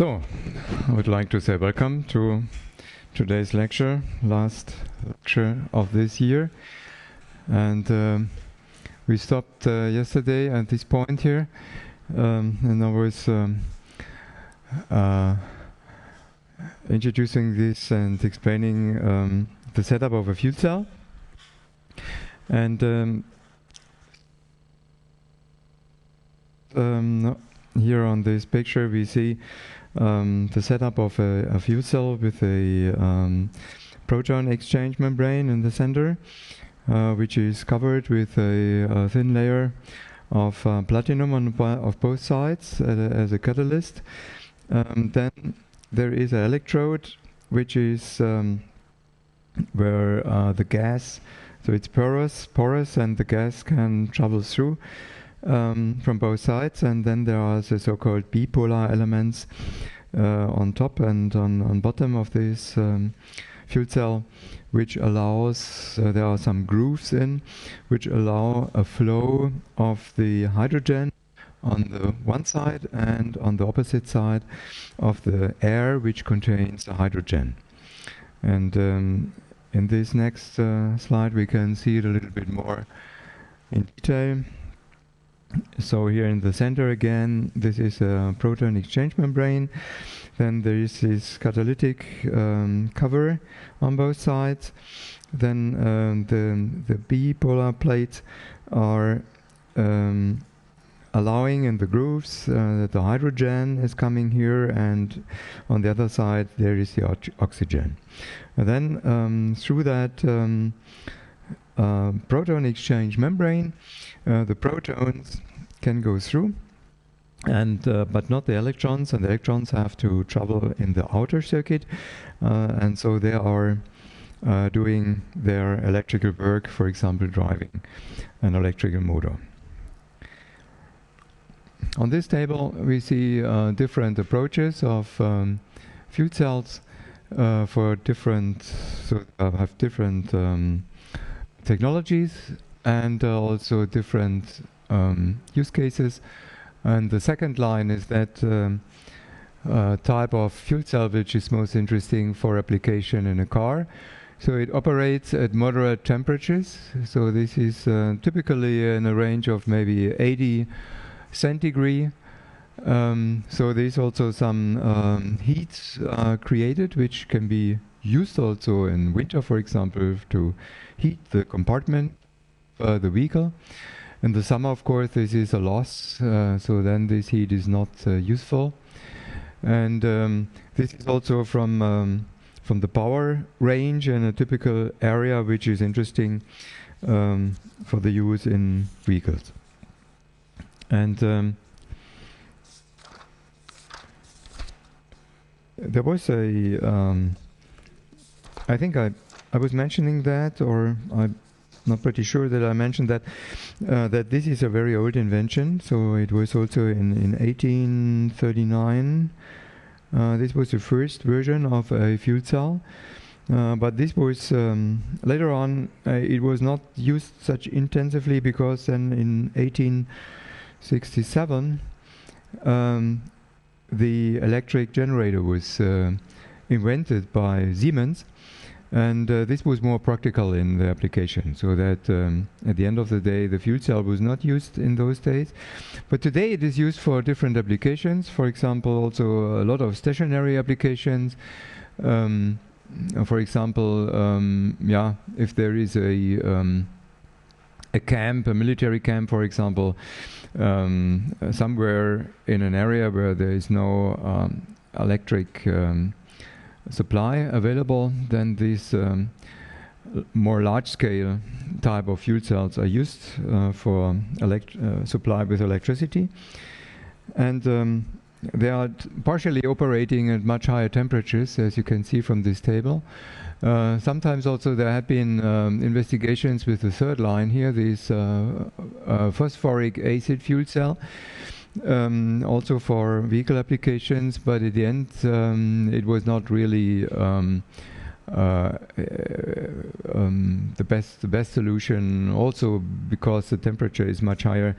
So, I would like to say welcome to today's lecture, last lecture of this year. And we stopped yesterday at this point here, and I was introducing this and explaining the setup of a fuel cell. And here on this picture we see the setup of a fuel cell with a proton exchange membrane in the center, which is covered with a thin layer of platinum on both sides as a catalyst. Then there is an electrode, which is where the gas, so it's porous, and the gas can travel through from both sides, and then there are the so-called bipolar elements on top and on bottom of this fuel cell, which allows, there are some grooves in, which allow a flow of the hydrogen on the one side and on the opposite side of the air, which contains the hydrogen. And in this next slide we can see it a little bit more in detail. So here in the center again, this is a proton exchange membrane. Then there is this catalytic cover on both sides. Then the bipolar plates are allowing in the grooves that the hydrogen is coming here, and on the other side there is the oxygen. And then through that proton exchange membrane, the protons can go through, and but not the electrons, and the electrons have to travel in the outer circuit, and so they are doing their electrical work, for example driving an electrical motor. On this table we see different approaches of fuel cells for different, so have different technologies and also different use cases. And the second line is that type of fuel cell which is most interesting for application in a car. So it operates at moderate temperatures, so this is typically in a range of maybe 80 centigrade. So there's also some heat created, which can be used also in winter, for example, to heat the compartment, the vehicle. In the summer, of course, this is a loss, so then this heat is not useful. And this is also from the power range and a typical area which is interesting for the use in vehicles. And there was a, I think I was mentioning that, or I'm not pretty sure that I mentioned that, that this is a very old invention. So it was also in 1839. This was the first version of a fuel cell. But this was, later on, it was not used such intensively, because then in 1867, the electric generator was invented by Siemens, and this was more practical in the application, so that at the end of the day the fuel cell was not used in those days. But today it is used for different applications, for example also a lot of stationary applications. For example, yeah, if there is a camp, a military camp, for example, somewhere in an area where there is no electric supply available, then these more large-scale type of fuel cells are used for supply with electricity. And they are partially operating at much higher temperatures, as you can see from this table. Sometimes also there have been investigations with the third line here, this phosphoric acid fuel cell, also for vehicle applications, but at the end it was not really the best solution, also because the temperature is much higher,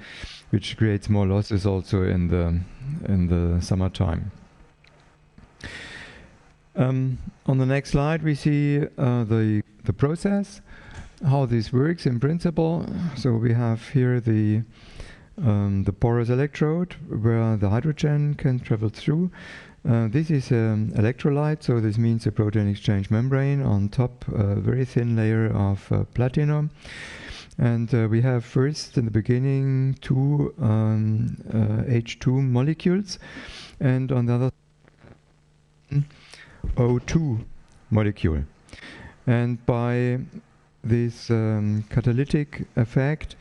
which creates more losses also in the summertime. On the next slide, we see the process, how this works in principle. So we have here the porous electrode where the hydrogen can travel through. This is electrolyte, so this means a proton exchange membrane on top, a very thin layer of platinum. And we have first in the beginning two H2 molecules, and on the other O2 molecule. And by this catalytic effect,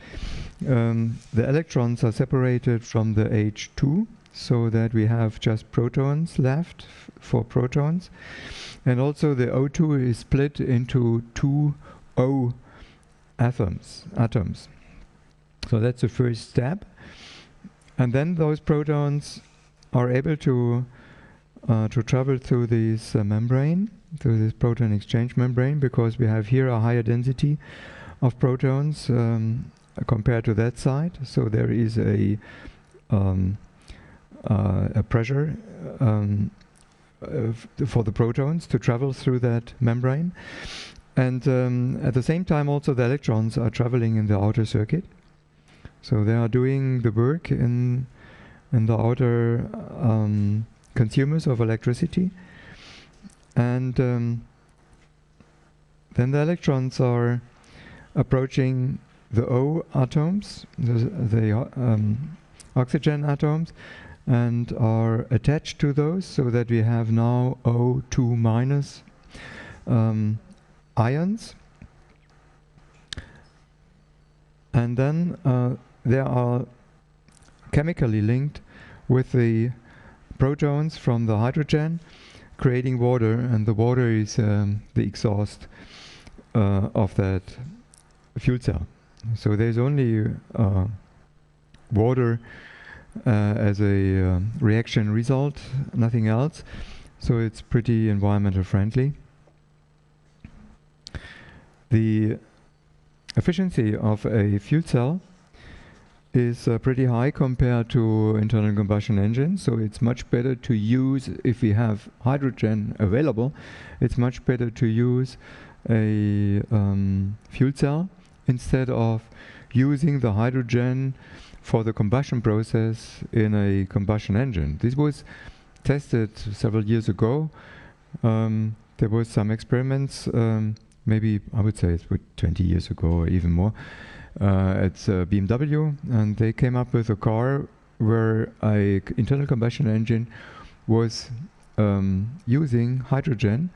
the electrons are separated from the H2, so that we have just protons left for protons. And also the O2 is split into two O atoms. So that's the first step. And then those protons are able to travel through this membrane, through this proton exchange membrane, because we have here a higher density of protons compared to that side. So there is a pressure for the protons to travel through that membrane. And at the same time also the electrons are traveling in the outer circuit. So they are doing the work in the outer consumers of electricity. And then the electrons are approaching the O atoms, the oxygen atoms, and are attached to those, so that we have now O2 minus ions. And then they are chemically linked with the protons from the hydrogen, creating water, and the water is the exhaust of that fuel cell. So there's only water as a reaction result, nothing else. So it's pretty environmental friendly. The efficiency of a fuel cell is pretty high compared to internal combustion engines, so it's much better to use, if we have hydrogen available, it's much better to use a fuel cell instead of using the hydrogen for the combustion process in a combustion engine. This was tested several years ago. There was some experiments, maybe I would say it's 20 years ago or even more. It's BMW, and they came up with a car where a internal combustion engine was using hydrogen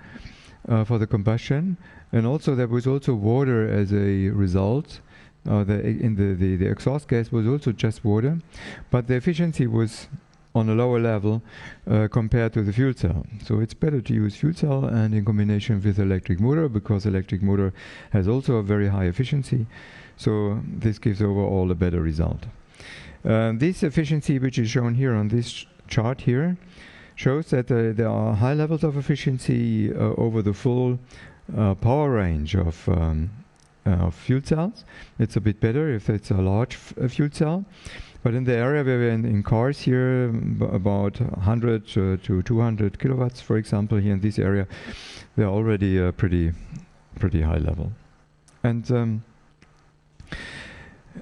for the combustion, and also there was also water as a result. The exhaust gas was also just water, but the efficiency was on a lower level compared to the fuel cell. So it's better to use fuel cell and in combination with electric motor, because electric motor has also a very high efficiency. So this gives overall a better result. This efficiency, which is shown here on this chart here, shows that there are high levels of efficiency over the full power range of fuel cells. It's a bit better if it's a large fuel cell. But in the area where we're in cars here, about 100 to 200 kilowatts, for example, here in this area, they're already a pretty high level. And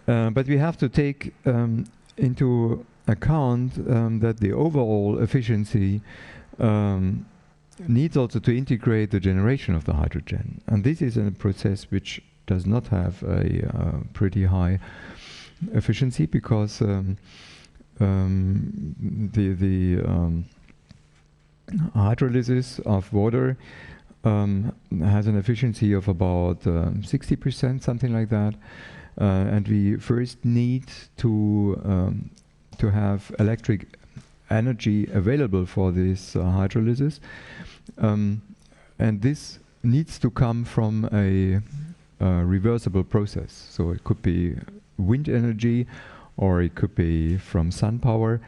but we have to take into account that the overall efficiency needs also to integrate the generation of the hydrogen. And this is a process which does not have a pretty high efficiency, because the hydrolysis of water has an efficiency of about 60%, something like that. And we first need to have electric energy available for this hydrolysis, and this needs to come from a reversible process. So it could be wind energy, or it could be from sun power.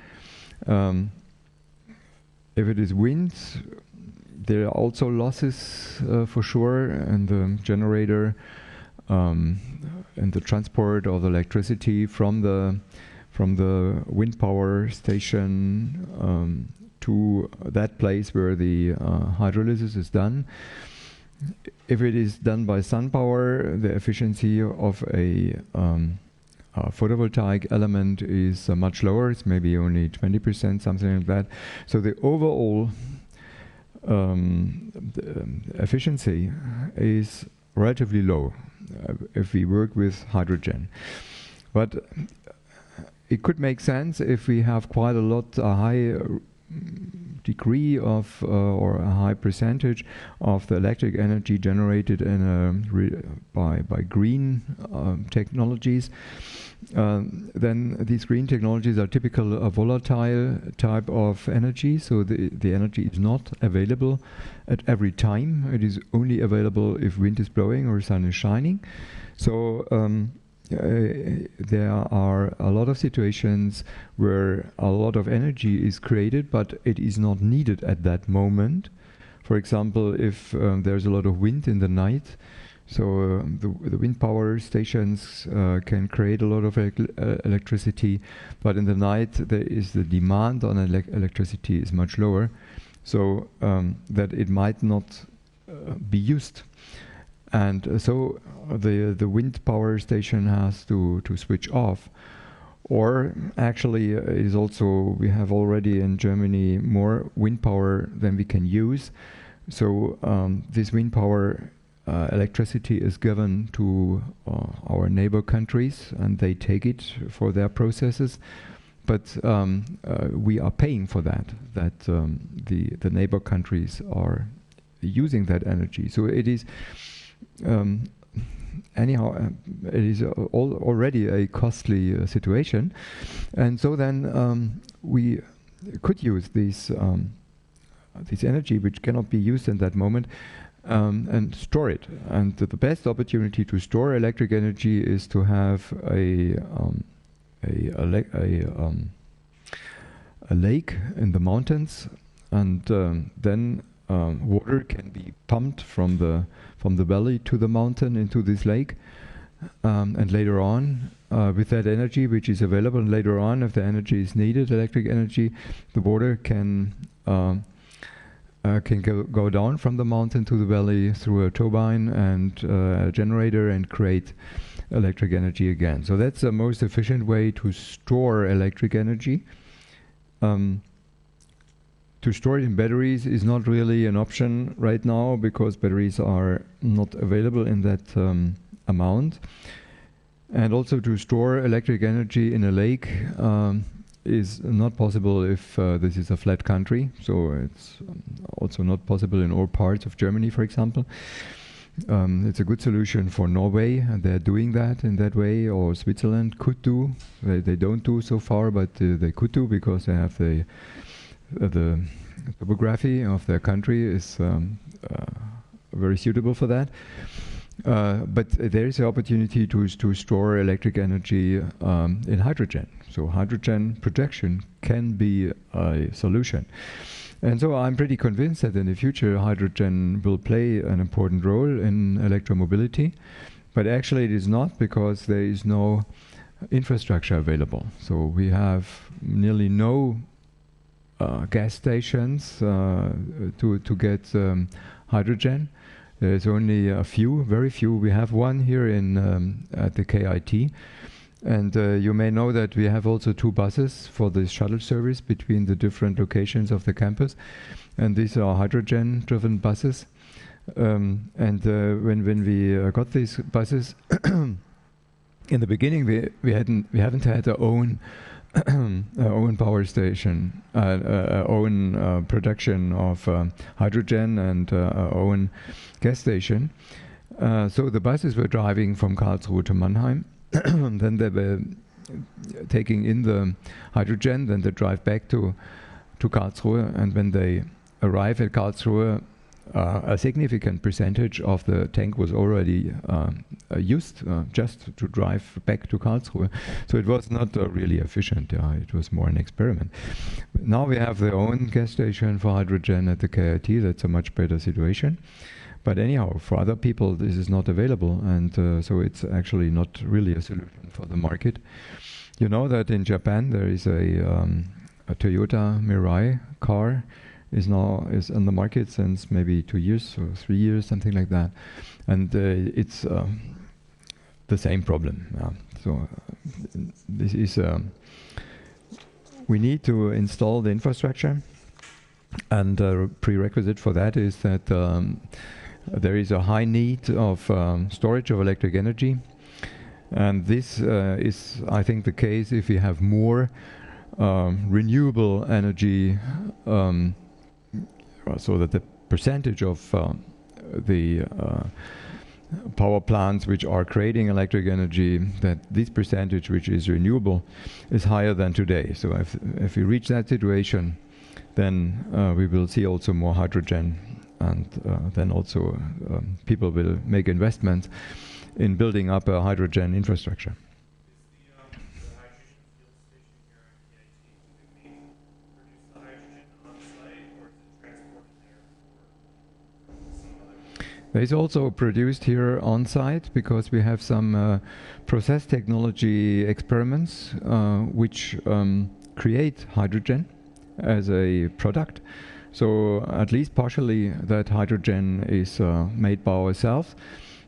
If it is wind, there are also losses for sure, and the generator and the transport of the electricity from the wind power station to that place where the hydrolysis is done. If it is done by sun power, the efficiency of a photovoltaic element is much lower. It's maybe only 20%, something like that. So the overall the efficiency is relatively low if we work with hydrogen. But it could make sense if we have quite a high degree of or a high percentage of the electric energy generated in by green technologies. Then these green technologies are typical a volatile type of energy, so the energy is not available at every time. It is only available if wind is blowing or sun is shining. So there are a lot of situations where a lot of energy is created, but it is not needed at that moment. For example, if there's a lot of wind in the night, so the wind power stations can create a lot of electricity, but in the night the demand on electricity is much lower, so that it might not be used. And so the wind power station has to switch off. Or actually it is also, we have already in Germany more wind power than we can use. So this wind power electricity is given to our neighbor countries, and they take it for their processes. But we are paying for that the neighbor countries are using that energy. So it is anyhow, it is already a costly situation, and so then we could use this energy which cannot be used in that moment and store it. And the best opportunity to store electric energy is to have a lake in the mountains, and then water can be pumped from the valley to the mountain into this lake, and later on with that energy which is available, and later on if the energy is needed, electric energy, the water can go down from the mountain to the valley through a turbine and a generator and create electric energy again. So that's the most efficient way to store electric energy. To store it in batteries is not really an option right now, because batteries are not available in that amount. And also to store electric energy in a lake is not possible if this is a flat country. So it's also not possible in all parts of Germany, for example. It's a good solution for Norway, and they're doing that in that way, or Switzerland could do. They don't do so far, but they could do, because they have the topography of their country is very suitable for that. But there is an opportunity to store electric energy in hydrogen. So hydrogen production can be a solution. And so I'm pretty convinced that in the future hydrogen will play an important role in electromobility. But actually it is not, because there is no infrastructure available. So we have nearly no gas stations to get hydrogen. There's only a few, very few. We have one here in at the KIT, and you may know that we have also 2 buses for the shuttle service between the different locations of the campus, and these are hydrogen-driven buses. And when we got these buses, in the beginning we haven't had our own power station, own production of hydrogen, and our own gas station. So the buses were driving from Karlsruhe to Mannheim. Then they were taking in the hydrogen, then they drive back to Karlsruhe, and when they arrive at Karlsruhe, a significant percentage of the tank was already used just to drive back to Karlsruhe. So it was not really efficient. It was more an experiment. Now we have their own gas station for hydrogen at the KIT. That's a much better situation. But anyhow, for other people this is not available, and so it's actually not really a solution for the market. You know that in Japan there is a a Toyota Mirai car is on the market since maybe 2 years or 3 years, something like that, and it's the same problem. So this is we need to install the infrastructure, and prerequisite for that is that there is a high need of storage of electric energy, and this is, I think, the case if we have more renewable energy, so that the percentage of the power plants which are creating electric energy, that this percentage which is renewable is higher than today. So if we reach that situation, then we will see also more hydrogen, and then also people will make investments in building up a hydrogen infrastructure. It's also produced here on site because we have some process technology experiments which create hydrogen as a product. So at least partially that hydrogen is made by ourselves,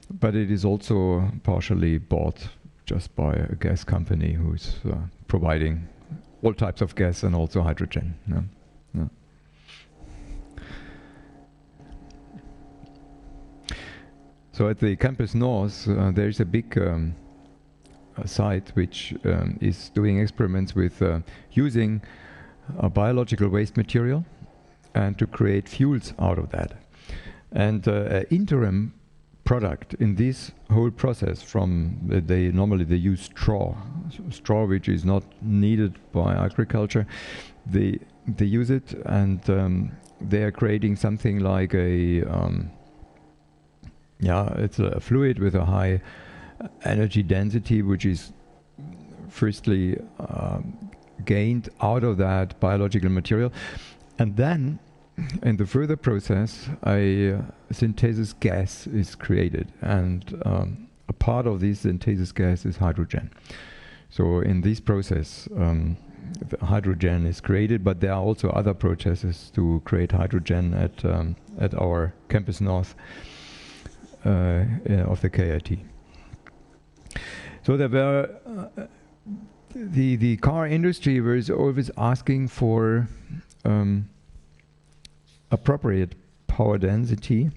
but it is also partially bought just by a gas company who's providing all types of gas and also hydrogen. Yeah. Yeah. So at the campus north, there is a big site which is doing experiments with using a biological waste material and to create fuels out of that. And an interim product in this whole process from normally they use straw which is not needed by agriculture. They use it, and they are creating something like a it's a fluid with a high energy density, which is firstly gained out of that biological material, and then in the further process a synthesis gas is created, and a part of this synthesis gas is hydrogen. So in this process the hydrogen is created, but there are also other processes to create hydrogen at our campus north of the KIT. So there were the car industry was always asking for appropriate power density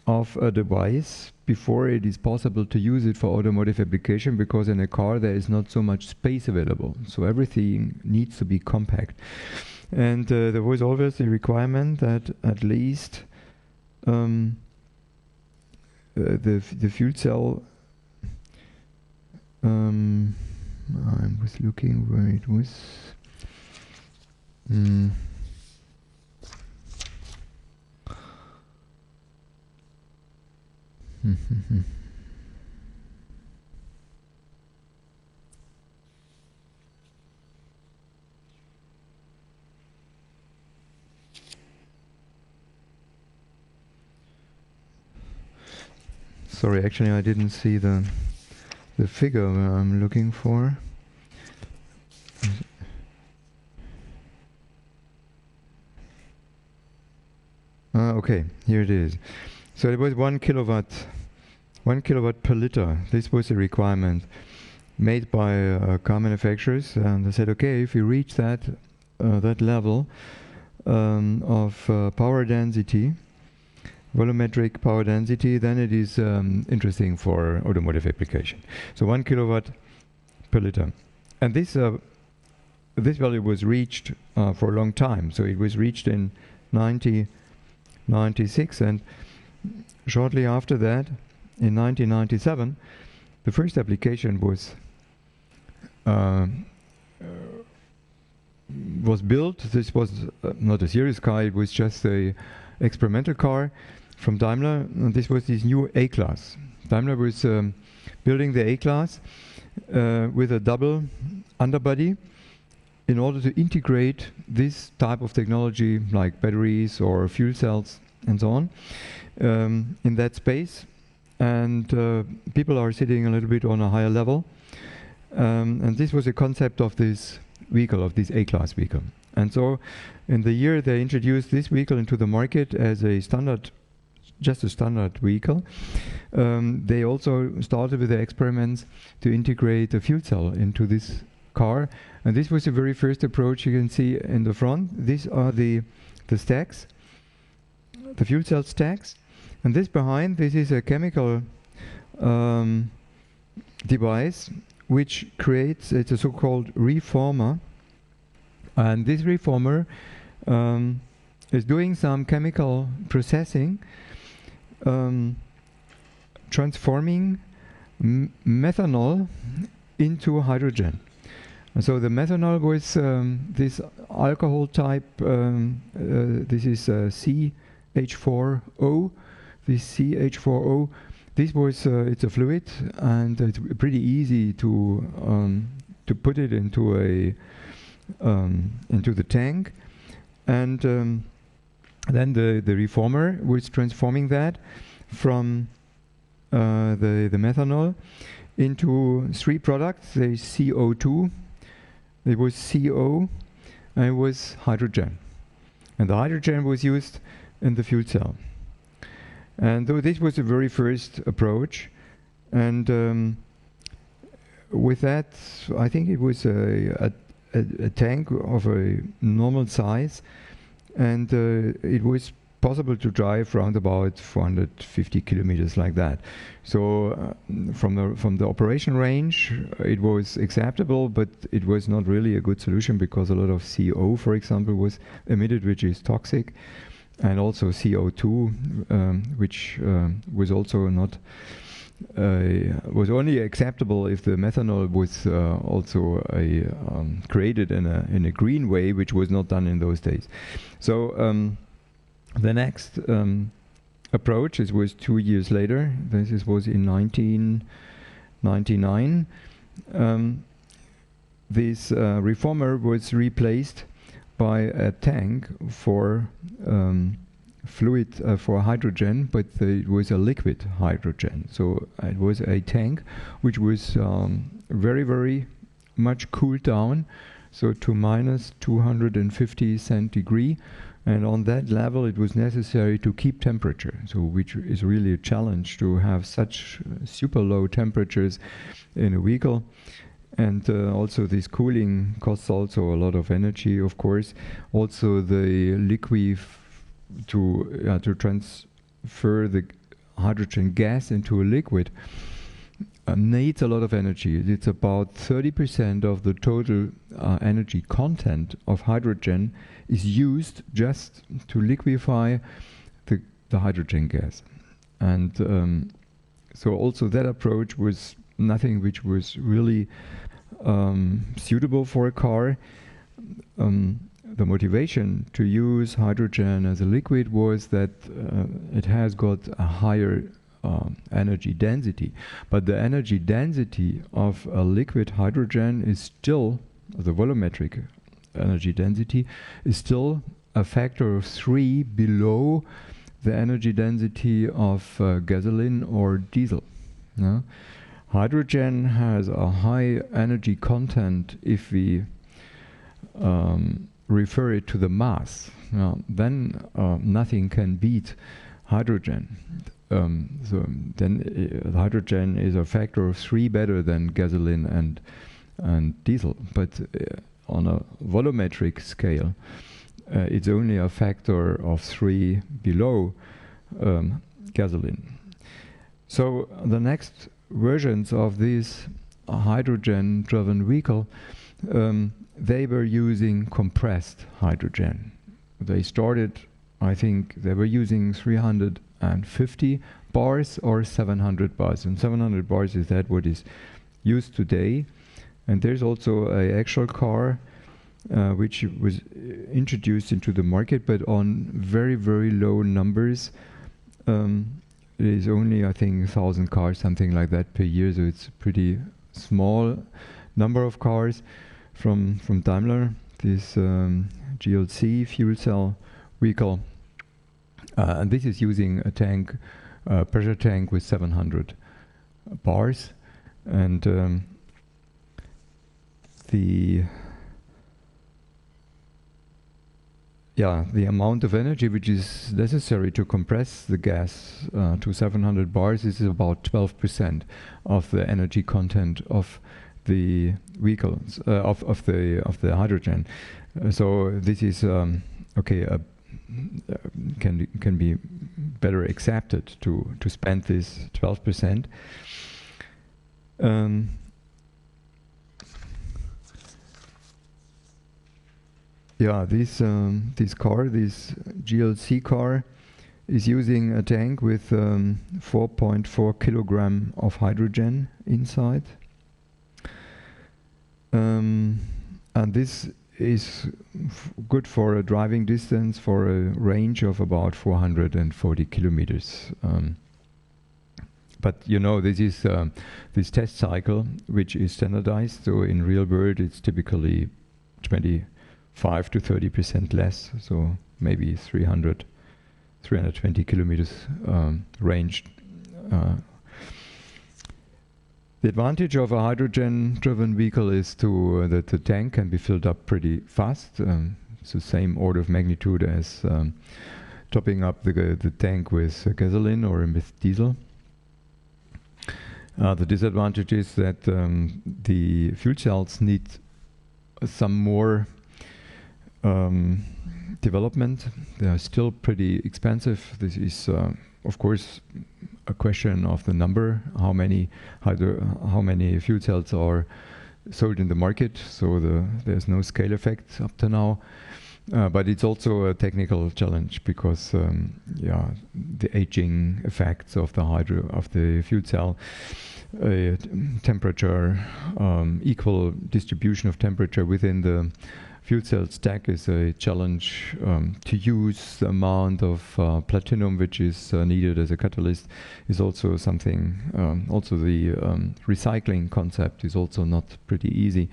of a device before it is possible to use it for automotive application, because in a car there is not so much space available, so everything needs to be compact. And there was always a requirement that at least the fuel cell, I was looking where it was. Sorry, actually I didn't see the figure I'm looking for. Okay, here it is. So it was 1 kilowatt per liter. This was a requirement made by car manufacturers, and they said, okay, if we reach that level of power density, volumetric power density, then it is interesting for automotive application. So 1 kilowatt per liter, and this value was reached for a long time. So it was reached in 1996, and shortly after that, in 1997, the first application was built. This was not a serious car; it was just a experimental car from Daimler, and this was this new A-Class. Daimler was building the A-Class with a double underbody in order to integrate this type of technology like batteries or fuel cells and so on in that space. And people are sitting a little bit on a higher level, and this was a concept of this vehicle, of this A-class vehicle. And so in the year they introduced this vehicle into the market as a standard, just a standard vehicle. They also started with the experiments to integrate a fuel cell into this car, and this was the very first approach. You can see in the front, these are the stacks, the fuel cell stacks, and this behind, this is a chemical device which creates, it's a so-called reformer, and this reformer is doing some chemical processing, transforming methanol into hydrogen. And so the methanol was this alcohol type, this is CH4O, this CH4O, this was, it's a fluid, and it's pretty easy to put it into the tank, and then the reformer was transforming that from the methanol into three products. There's CO2, there was CO, and it was hydrogen. And the hydrogen was used in the fuel cell. And though this was the very first approach, and with that, I think it was a tank of a normal size, and it was possible to drive around about 450 kilometers like that. So from the operation range, it was acceptable, but it was not really a good solution because a lot of CO, for example, was emitted, which is toxic, and also CO2, which was also not was only acceptable if the methanol was also created in a green way, which was not done in those days. So the next approach, this was 2 years later, this was in 1999, this reformer was replaced by a tank for fluid for hydrogen, but it was a liquid hydrogen. So it was a tank which was very, very much cooled down, so to minus 250 centigrade, and on that level it was necessary to keep temperature, so which is really a challenge to have such super low temperatures in a vehicle. And also this cooling costs also a lot of energy, of course. Also the liquid to transfer the hydrogen gas into a liquid needs a lot of energy. It's about 30% of the total energy content of hydrogen is used just to liquefy the hydrogen gas. And so also that approach was nothing which was really suitable for a car. The motivation to use hydrogen as a liquid was that it has got a higher energy density, but the energy density of a liquid hydrogen is still, the volumetric energy density is still a factor of 3 below the energy density of gasoline or diesel. No? Hydrogen has a high energy content if we refer it to the mass. Then nothing can beat hydrogen. So then hydrogen is a factor of 3 better than gasoline and diesel. But on a volumetric scale, it's only a factor of 3 below gasoline. So the next versions of this hydrogen-driven vehicle, they were using compressed hydrogen. They started, I think, they were using 350 bars or 700 bars. And 700 bars is that what is used today. And there's also an actual car which was introduced into the market, but on very, very low numbers. It is only, I think, 1,000 cars, something like that per year, so it's a pretty small number of cars from Daimler, this GLC fuel cell vehicle. And this is using a tank, pressure tank with 700 bars. And the yeah, the amount of energy which is necessary to compress the gas to 700 bars is about 12% of the energy content of the vehicles of the hydrogen. So this is okay. Can be better accepted to spend this 12%. Yeah, this GLC car is using a tank with 4.4 kilogram of hydrogen inside, and this is good for a driving distance for a range of about 440 kilometers. But you know, this is this test cycle which is standardized. So in real world, it's typically 25 to 30% less. So maybe 320 kilometers range. The advantage of a hydrogen-driven vehicle is that the tank can be filled up pretty fast. It's the same order of magnitude as topping up the tank with gasoline or with diesel. The disadvantage is that the fuel cells need some more development. They are still pretty expensive. This is, of course, a question of the number, how many fuel cells are sold in the market. So there's no scale effect up to now, but it's also a technical challenge because the aging effects of the fuel cell, temperature, equal distribution of temperature within the fuel cell stack is a challenge. To use the amount of platinum which is needed as a catalyst is also something. Also the recycling concept is also not pretty easy.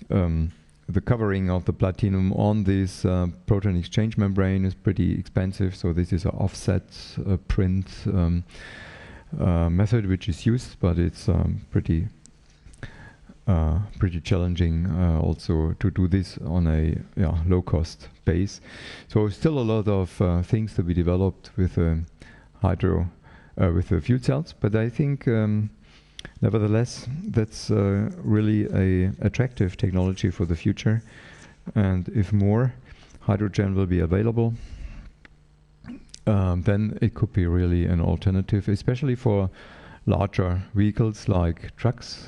The covering of the platinum on this proton exchange membrane is pretty expensive, so this is an offset print method which is used, but it's pretty challenging also to do this on a low-cost base. So still a lot of things to be developed with with the fuel cells, but I think nevertheless that's really a attractive technology for the future. And if more hydrogen will be available, then it could be really an alternative, especially for larger vehicles like trucks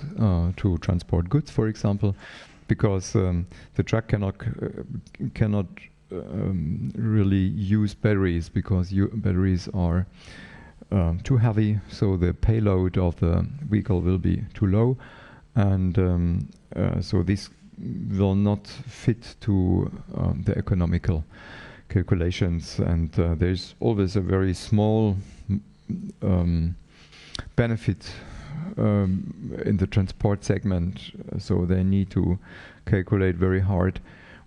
to transport goods, for example, because the truck cannot really use batteries because batteries are too heavy, so the payload of the vehicle will be too low, and so this will not fit to the economical calculations, and there's always a very small benefit in the transport segment, so they need to calculate very hard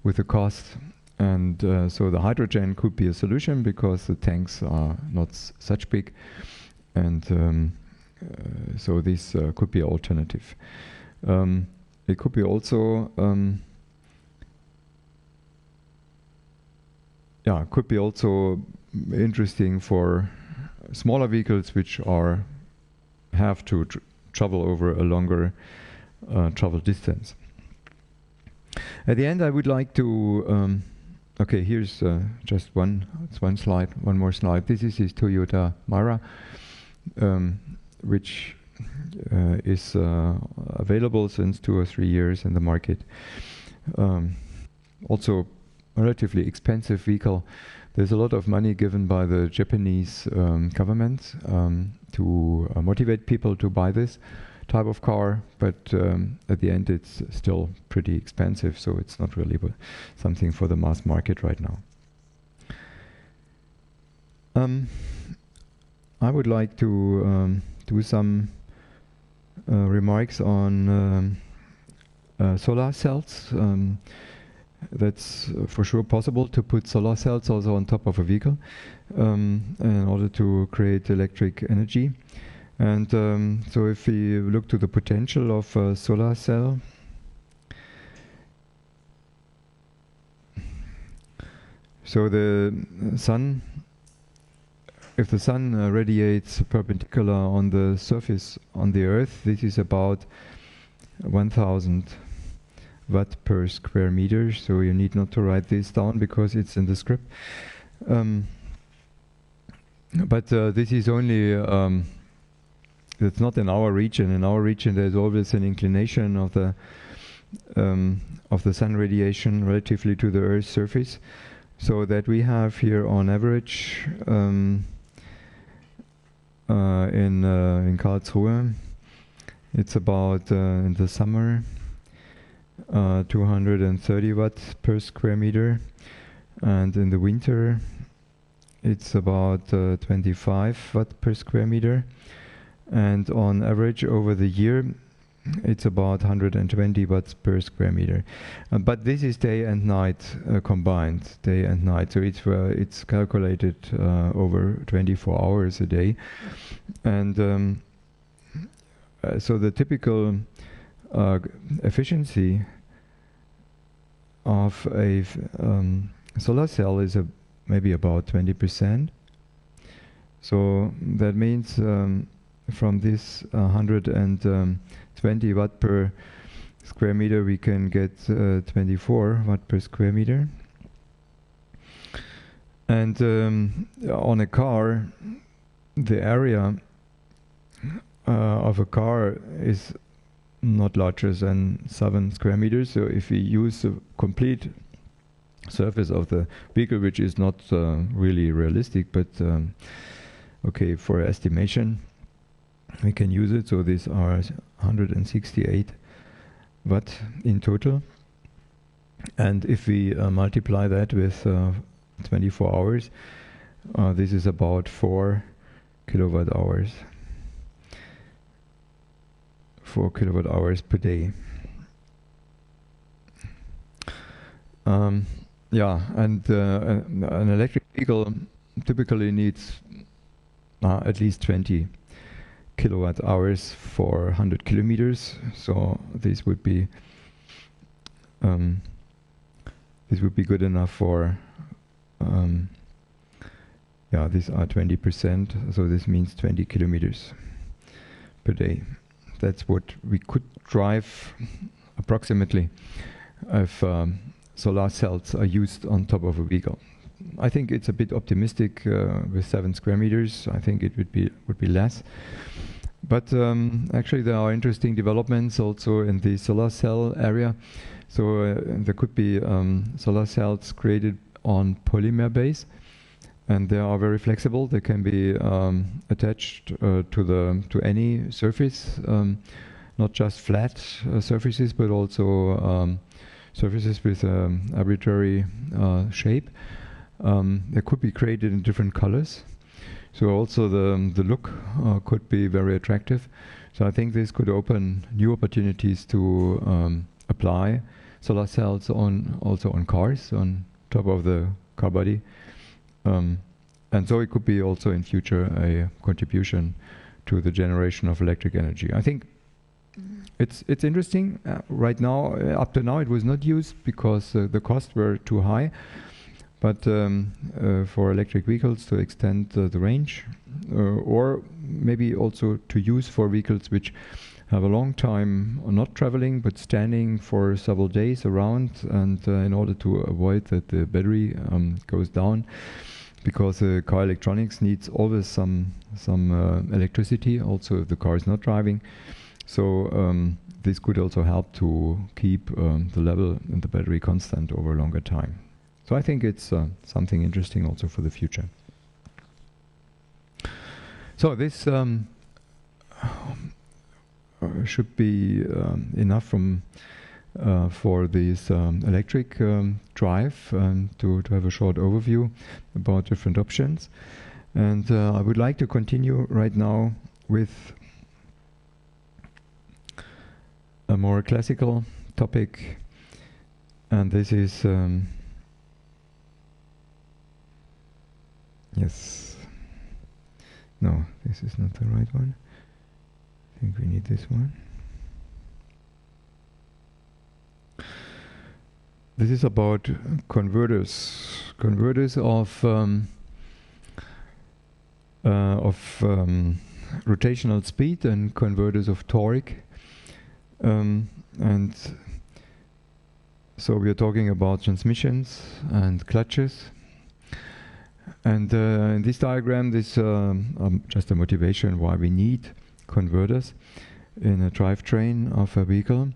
with the cost, and so the hydrogen could be a solution because the tanks are not such big, and so this could be an alternative. It could be also interesting for smaller vehicles which have to travel over a longer travel distance. At the end, I would like to okay, here's just one more slide. This is his Toyota Myra, which is available since 2 or 3 years in the market. Also a relatively expensive vehicle. There's a lot of money given by the Japanese government to motivate people to buy this type of car, but at the end it's still pretty expensive, so it's not really something for the mass market right now. I would like to do some remarks on solar cells. That's for sure possible to put solar cells also on top of a vehicle in order to create electric energy. And so if we look to the potential of a solar cell, So the sun, if the sun radiates perpendicular on the surface on the Earth, this is about 1000 watt per square meter. So you need not to write this down because it's in the script. But this is only, it's not in our region. In our region there's always an inclination of the sun radiation relatively to the Earth's surface. So that we have here on average in Karlsruhe, it's about in the summer 230 watts per square meter, and in the winter it's about 25 watt per square meter, and on average over the year it's about 120 watts per square meter. But this is day and night combined, day and night. So it's calculated over 24 hours a day. And so the typical efficiency of a solar cell is maybe about 20%. So that means from this 120 watt per square meter we can get 24 watt per square meter. And on a car, the area of a car is not larger than 7 square meters. So if we use the complete surface of the vehicle, which is not really realistic, but okay, for estimation we can use it. So these are 168 watt in total, and if we multiply that with 24 hours, this is about 4 kilowatt hours. 4 kilowatt hours per day. Yeah, and an electric vehicle typically needs at least 20 kilowatt hours for 100 kilometers. So this would be good enough for yeah, these are 20%, so this means 20 kilometers per day. That's what we could drive approximately if solar cells are used on top of a vehicle. I think it's a bit optimistic with 7 square meters. I think it would be less. But actually there are interesting developments also in the solar cell area. So there could be solar cells created on polymer base, and they are very flexible. They can be attached to any surface, not just flat surfaces, but also surfaces with arbitrary shape. They could be created in different colors. So also the look could be very attractive. So I think this could open new opportunities to apply solar cells also on cars, on top of the car body. And so it could be also in future a contribution to the generation of electric energy. I think it's interesting. Right now, up to now, it was not used because the costs were too high. But for electric vehicles to extend the range, or maybe also to use for vehicles which have a long time not traveling but standing for several days around, and in order to avoid that the battery goes down, because car electronics needs always some electricity also if the car is not driving. So this could also help to keep the level in the battery constant over a longer time. So I think it's something interesting also for the future. So this should be enough for this electric drive, to have a short overview about different options. And I would like to continue right now with a more classical topic, and this is yes, no, this is not the right one. I think we need this one. This is about converters, converters of rotational speed and converters of torque, and so we are talking about transmissions and clutches. And in this diagram, this just a motivation why we need converters in a drivetrain of a vehicle.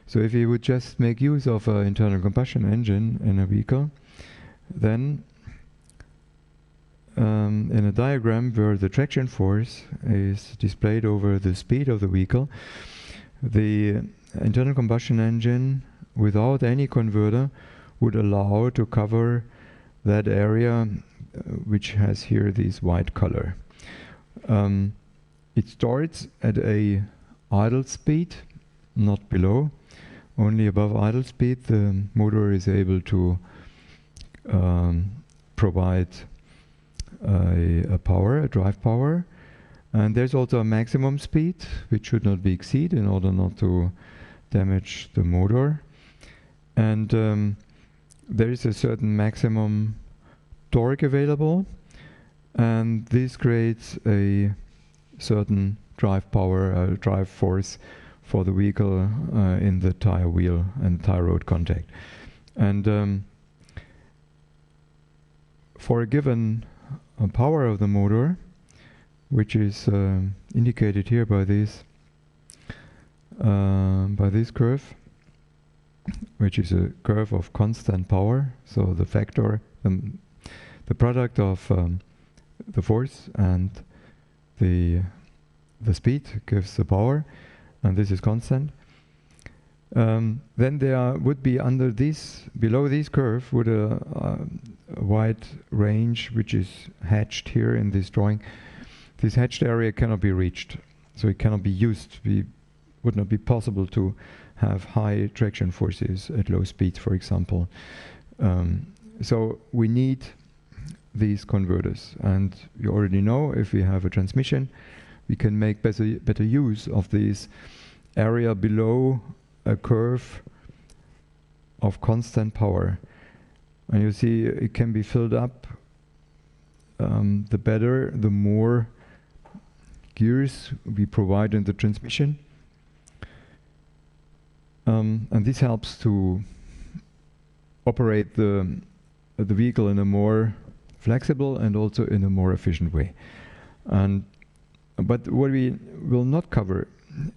So if you would just make use of an internal combustion engine in a vehicle, then in a diagram where the traction force is displayed over the speed of the vehicle, the internal combustion engine without any converter would allow to cover that area which has here this white color. It starts at a idle speed, not below, only above idle speed the motor is able to provide a power, a drive power, and there's also a maximum speed which should not be exceeded in order not to damage the motor, and there is a certain maximum torque available, and this creates a certain drive power, drive force for the vehicle in the tire wheel and tire rod contact. And for a given power of the motor, which is indicated here by this curve, which is a curve of constant power, so the factor, the product of the force and the speed gives the power, and this is constant. Then there would be under this, below this curve, would a wide range which is hatched here in this drawing. This hatched area cannot be reached, so it cannot be used. It would not be possible to have high traction forces at low speeds, for example. So we need these converters, and you already know if we have a transmission, we can make better use of this area below a curve of constant power. And you see it can be filled up, the better, the more gears we provide in the transmission. And this helps to operate the vehicle in a more flexible and also in a more efficient way. But what we will not cover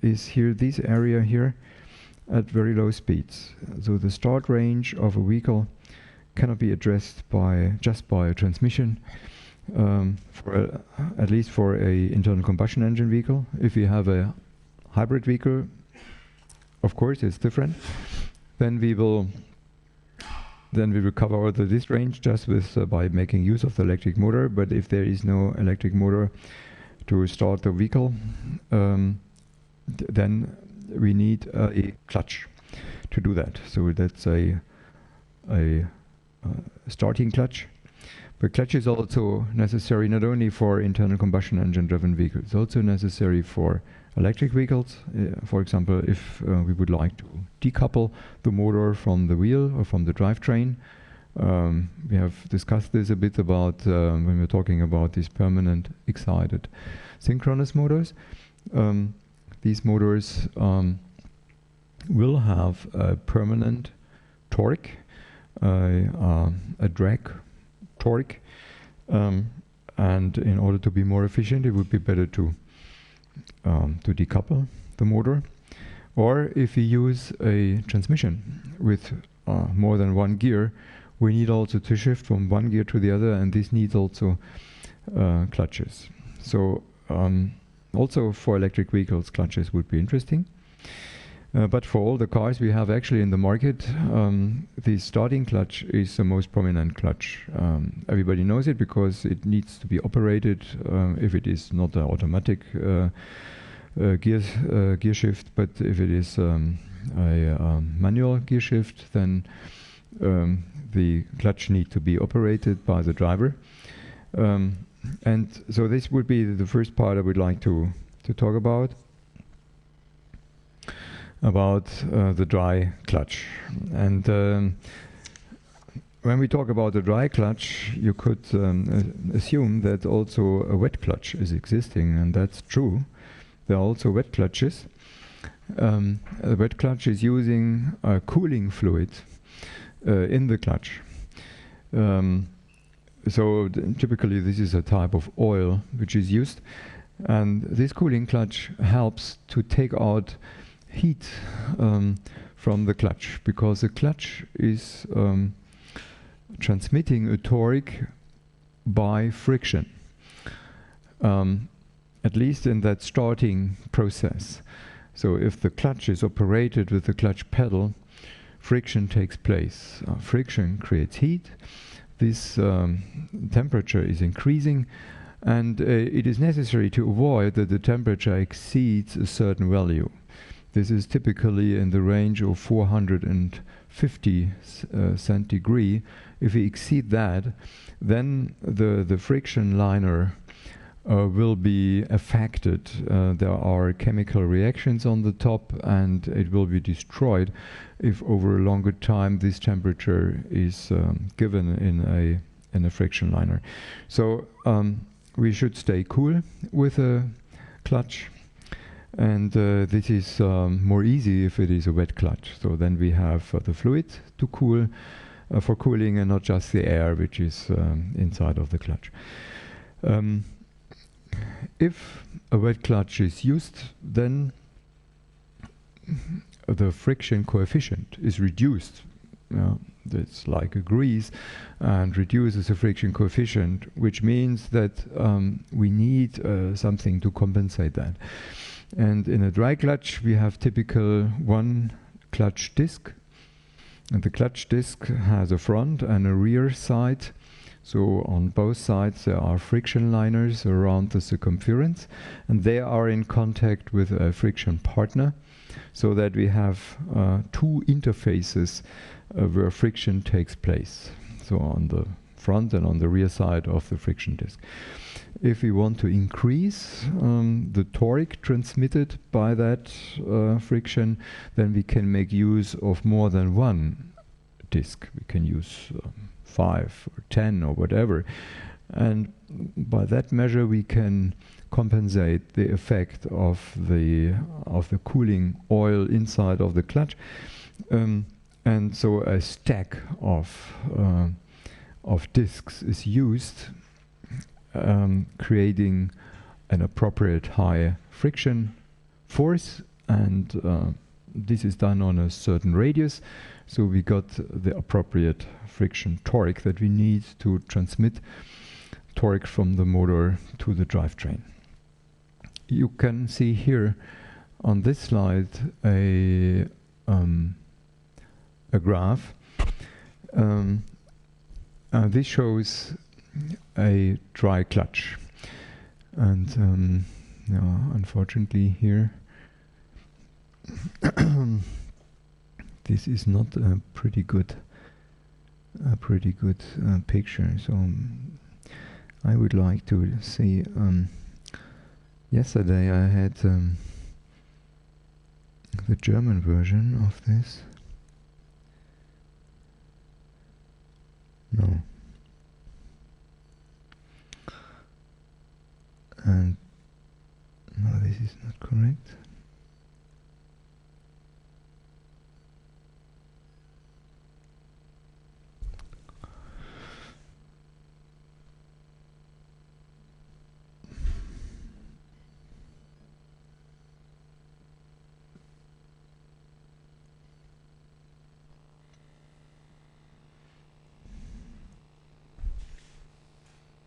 is here, this area here at very low speeds. So the start range of a vehicle cannot be addressed just by a transmission, at least for a internal combustion engine vehicle. If you have a hybrid vehicle, of course it's different. Then we will cover this range just with by making use of the electric motor. But if there is no electric motor to start the vehicle, then we need a clutch to do that. So that's a starting clutch. But clutch is also necessary not only for internal combustion engine driven vehicles, it's also necessary for electric vehicles. For example, if we would like to decouple the motor from the wheel or from the drivetrain. We have discussed this a bit about when we're talking about these permanent excited synchronous motors. These motors will have a permanent torque, a drag torque, and in order to be more efficient, it would be better to decouple the motor. Or if we use a transmission with more than one gear, we need also to shift from one gear to the other, and this needs also clutches. So also for electric vehicles, clutches would be interesting. But for all the cars we have actually in the market, the starting clutch is the most prominent clutch. Everybody knows it because it needs to be operated if it is not an automatic gear shift, but if it is a manual gear shift, then the clutch needs to be operated by the driver. And so this would be the first part I would like to talk about the dry clutch. And when we talk about a dry clutch, you could assume that also a wet clutch is existing, and that's true. There are also wet clutches. A wet clutch is using a cooling fluid in the clutch. So typically this is a type of oil which is used, and this cooling clutch helps to take out heat from the clutch, because the clutch is transmitting a torque by friction, at least in that starting process. So if the clutch is operated with the clutch pedal, friction takes place. Friction creates heat. This temperature is increasing, and it is necessary to avoid that the temperature exceeds a certain value. This is typically in the range of 450 centigrade. If we exceed that, then the friction liner will be affected. There are chemical reactions on the top, and it will be destroyed if over a longer time this temperature is given in a friction liner. So we should stay cool with a clutch, and this is more easy if it is a wet clutch. So then we have the fluid to cool for cooling, and not just the air which is inside of the clutch. If a wet clutch is used, then the friction coefficient is reduced. It's like a grease, and reduces the friction coefficient, which means that we need something to compensate that. And in a dry clutch we have typical one clutch disc, and the clutch disc has a front and a rear side. So on both sides there are friction liners around the circumference, and they are in contact with a friction partner, so that we have two interfaces where friction takes place. So on the front and on the rear side of the friction disc. If we want to increase the torque transmitted by that friction, then we can make use of more than one disc. We can use 5 or 10 or whatever, and by that measure we can compensate the effect of the cooling oil inside of the clutch, and so a stack of discs is used, creating an appropriate high friction force, and this is done on a certain radius. So we got the appropriate friction torque that we need to transmit torque from the motor to the drivetrain. You can see here on this slide a graph. This shows a dry clutch, and unfortunately here this is not a pretty good picture. So I would like to see. Yesterday I had the German version of this. No. And no, this is not correct.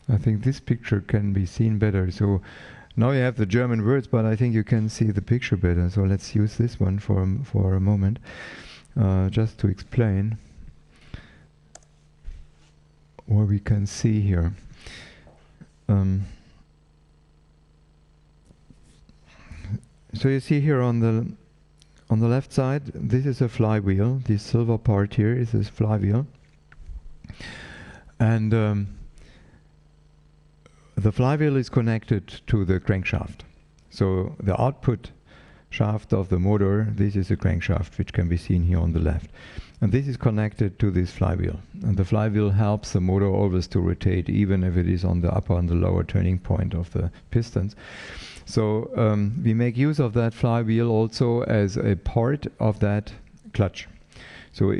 I think this picture can be seen better. So now you have the German words, but I think you can see the picture better. So let's use this one for a moment, just to explain what we can see here. So you see here on the left side, this is a flywheel. This silver part here is this flywheel, and the flywheel is connected to the crankshaft. So the output shaft of the motor, this is a crankshaft, which can be seen here on the left. And this is connected to this flywheel. And the flywheel helps the motor always to rotate, even if it is on the upper and the lower turning point of the pistons. So we make use of that flywheel also as a part of that clutch. So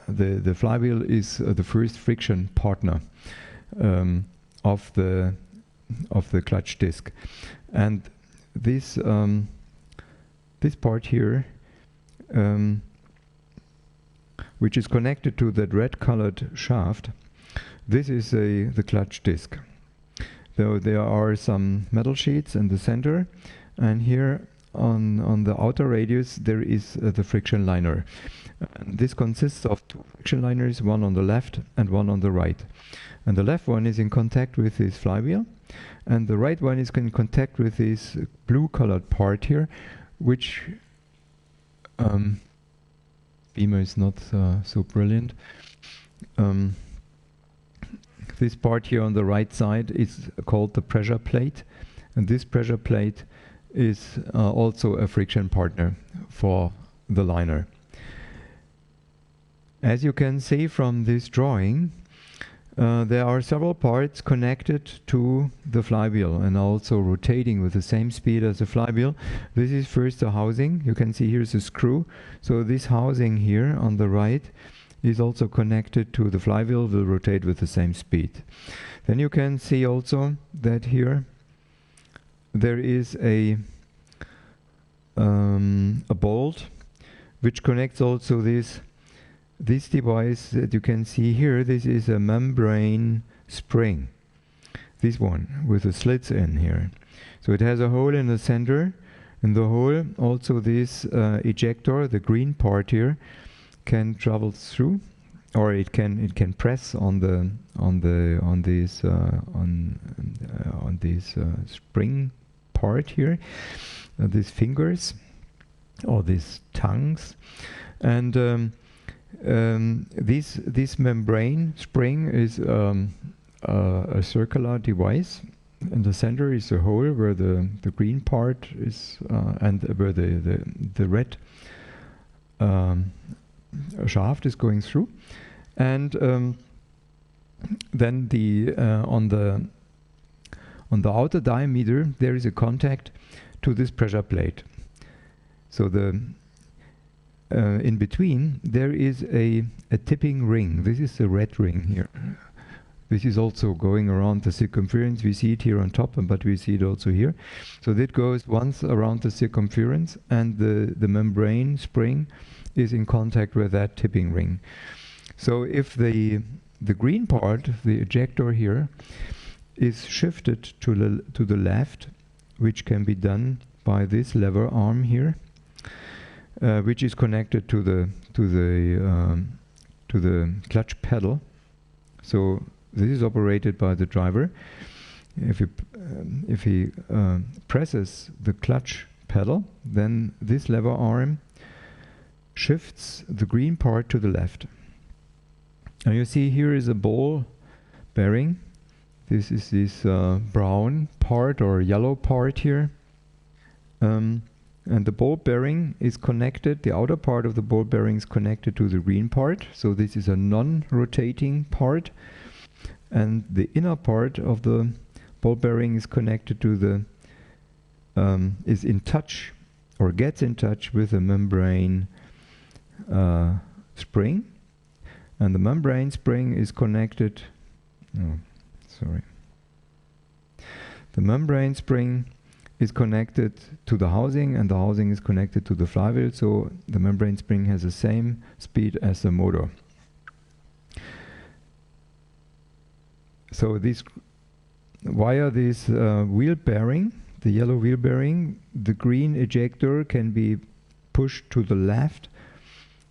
the flywheel is the first friction partner of the clutch disc. And this part here, which is connected to that red colored shaft, this is the clutch disc. Though there are some metal sheets in the center, and here on the outer radius there is the friction liner. And this consists of two friction liners, one on the left and one on the right. And the left one is in contact with this flywheel, and the right one is in contact with this blue colored part here, which beamer is not so brilliant. This part here on the right side is called the pressure plate, and this pressure plate is also a friction partner for the liner. As you can see from this drawing, there are several parts connected to the flywheel and also rotating with the same speed as the flywheel. This is first the housing. You can see here's a screw. So this housing here on the right is also connected to the flywheel, will rotate with the same speed. Then you can see also that here there is a bolt which connects also this device that you can see here. This is a membrane spring, this one with the slits in here. So it has a hole in the center, and the hole, also this ejector, the green part here, can travel through, or it can press on this spring part here, these fingers or these tongues, and this membrane spring is a circular device. In the center is a hole where the green part is and where the red shaft is going through, and then on the outer diameter there is a contact to this pressure plate. So in between there is a tipping ring. This is the red ring here. This is also going around the circumference. We see it here on top, but we see it also here. So that goes once around the circumference, and the membrane spring is in contact with that tipping ring. So if the green part, the ejector here, is shifted to the left, which can be done by this lever arm here, which is connected to the clutch pedal. So this is operated by the driver. If he presses the clutch pedal, then this lever arm shifts the green part to the left. Now you see here is a ball bearing. This is this brown part or yellow part here. And the ball bearing is connected, the outer part of the ball bearing is connected to the green part. So this is a non-rotating part. And the inner part of the ball bearing is connected to the, is in touch or gets in touch with the membrane spring. And the membrane spring is connected, the membrane spring is connected to the housing, and the housing is connected to the flywheel, so the membrane spring has the same speed as the motor. So this via this wheel bearing, the yellow wheel bearing, the green ejector can be pushed to the left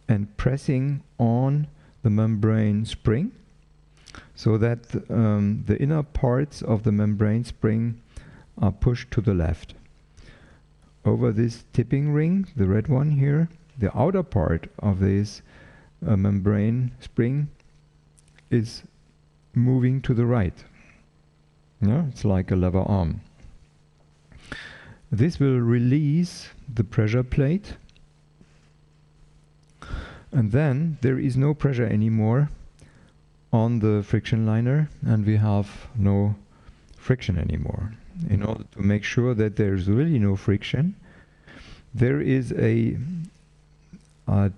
and pressing on the membrane spring, so that the inner parts of the membrane spring are pushed to the left. Over this tipping ring, the red one here, the outer part of this membrane spring is moving to the right. Yeah, it's like a lever arm. This will release the pressure plate, And then there is no pressure anymore on the friction liner, and we have no friction anymore. In order to make sure that there's really no friction, there is a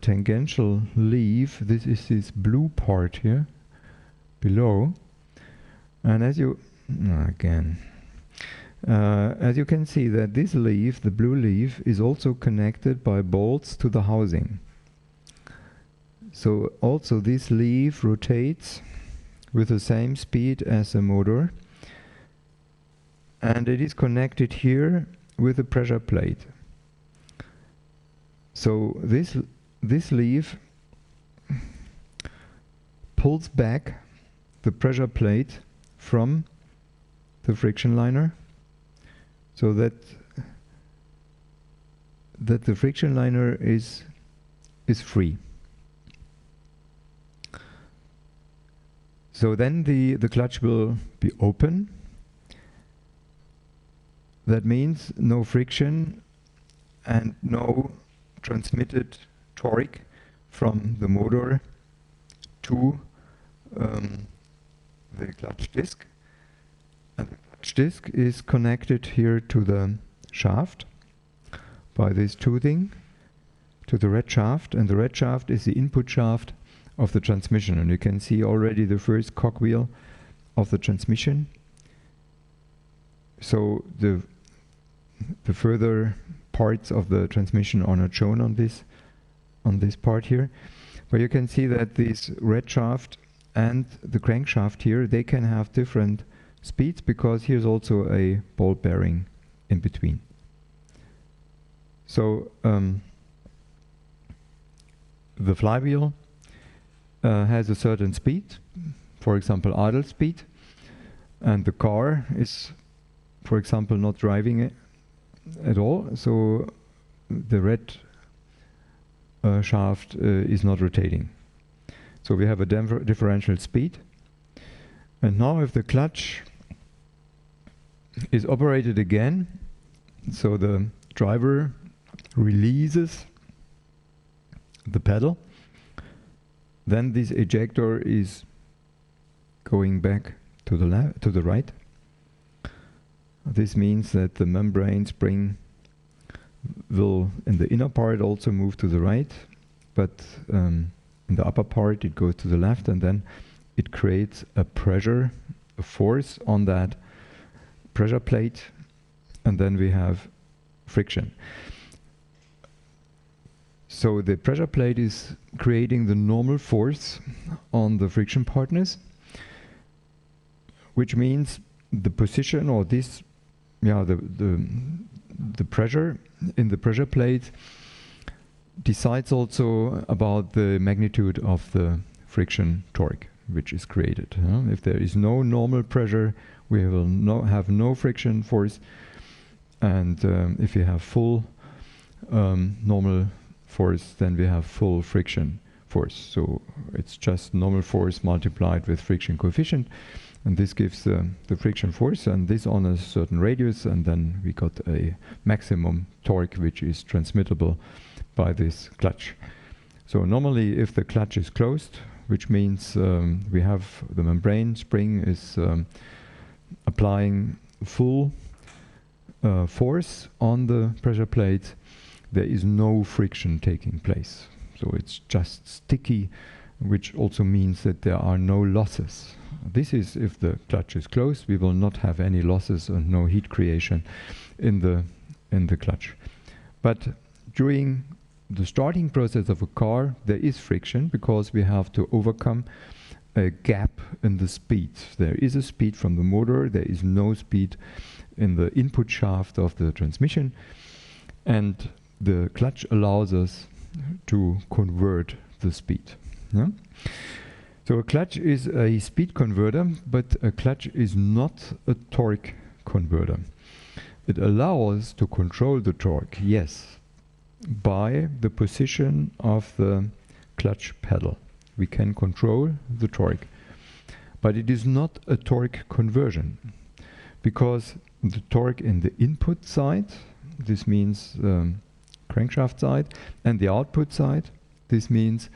tangential leaf. This is this blue part here below, and as you as you can see that this leaf, the blue leaf, is also connected by bolts to the housing. So also this leaf rotates with the same speed as the motor, and it is connected here with a pressure plate. So this leaf pulls back the pressure plate from the friction liner, so that the friction liner is free. So then the clutch will be open. That means no friction and no transmitted torque from the motor to the clutch disc. And the clutch disc is connected here to the shaft by this toothing to the red shaft, and the red shaft is the input shaft of the transmission, and you can see already the first cogwheel of the transmission. So the further parts of the transmission are not shown on this part here, but you can see that this red shaft and the crankshaft here, they can have different speeds, because here's also a ball bearing in between. So the flywheel has a certain speed, for example idle speed, and the car is, for example, not driving it at all, so the red shaft is not rotating. So we have a differential speed. And now if the clutch is operated again, so the driver releases the pedal, then this ejector is going back to the right. This means that the membrane spring will in the inner part also move to the right, but in the upper part it goes to the left, and then it creates a pressure, a force on that pressure plate, and then we have friction. So the pressure plate is creating the normal force on the friction partners, which means the position, or this, the pressure in the pressure plate decides also about the magnitude of the friction torque which is created. If there is no normal pressure, we will have no friction force, and if you have full normal force, then we have full friction force. So it's just normal force multiplied with friction coefficient, and this gives the friction force, and this on a certain radius, and then we got a maximum torque which is transmittable by this clutch. So normally if the clutch is closed, which means we have the membrane spring is applying full force on the pressure plate, there is no friction taking place. So it's just sticky, which also means that there are no losses. This is if the clutch is closed, we will not have any losses and no heat creation in the clutch. But during the starting process of a car, there is friction because we have to overcome a gap in the speed. There is a speed from the motor, there is no speed in the input shaft of the transmission, and the clutch allows us to convert the speed. Yeah? So a clutch is a speed converter, but a clutch is not a torque converter. It allows to control the torque, yes, by the position of the clutch pedal. We can control the torque, but it is not a torque conversion, because the torque in the input side, this means crankshaft side, and the output side, This means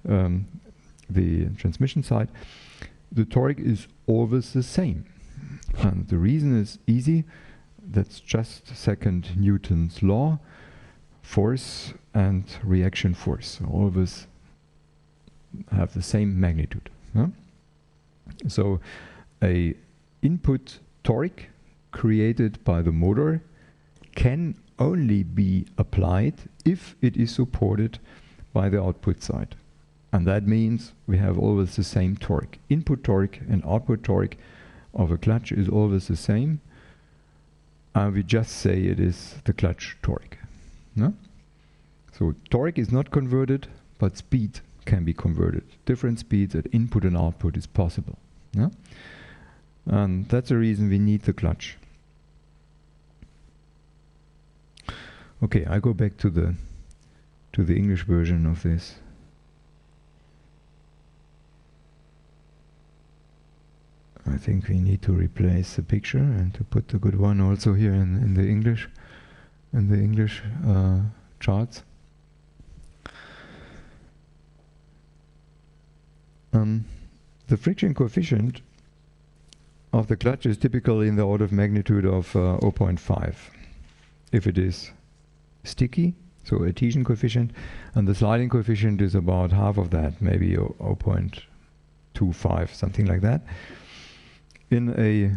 the transmission side, the torque is always the same. And the reason is easy. That's just second Newton's law. Force and reaction force always have the same magnitude. Huh? So a input torque created by the motor can only be applied if it is supported by the output side. And that means we have always the same torque. Input torque and output torque of a clutch is always the same. And we just say it is the clutch torque. No? So torque is not converted, but speed can be converted. Different speeds at input and output is possible. No? And that's the reason we need the clutch. Okay, I go back to the English version of this. I think we need to replace the picture and to put the good one also here in the English charts. The friction coefficient of the clutch is typically in the order of magnitude of 0.5 if it is sticky, so adhesion coefficient, and the sliding coefficient is about half of that, maybe 0.25, something like that. In a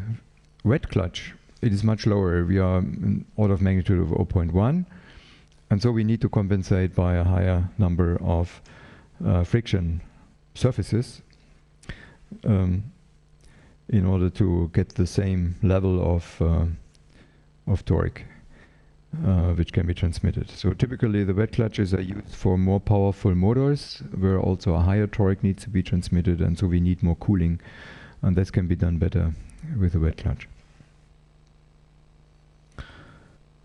wet clutch, it is much lower. We are in order of magnitude of 0.1, and so we need to compensate by a higher number of friction surfaces in order to get the same level of torque which can be transmitted. So typically the wet clutches are used for more powerful motors where also a higher torque needs to be transmitted, and so we need more cooling, and this can be done better with a wet clutch.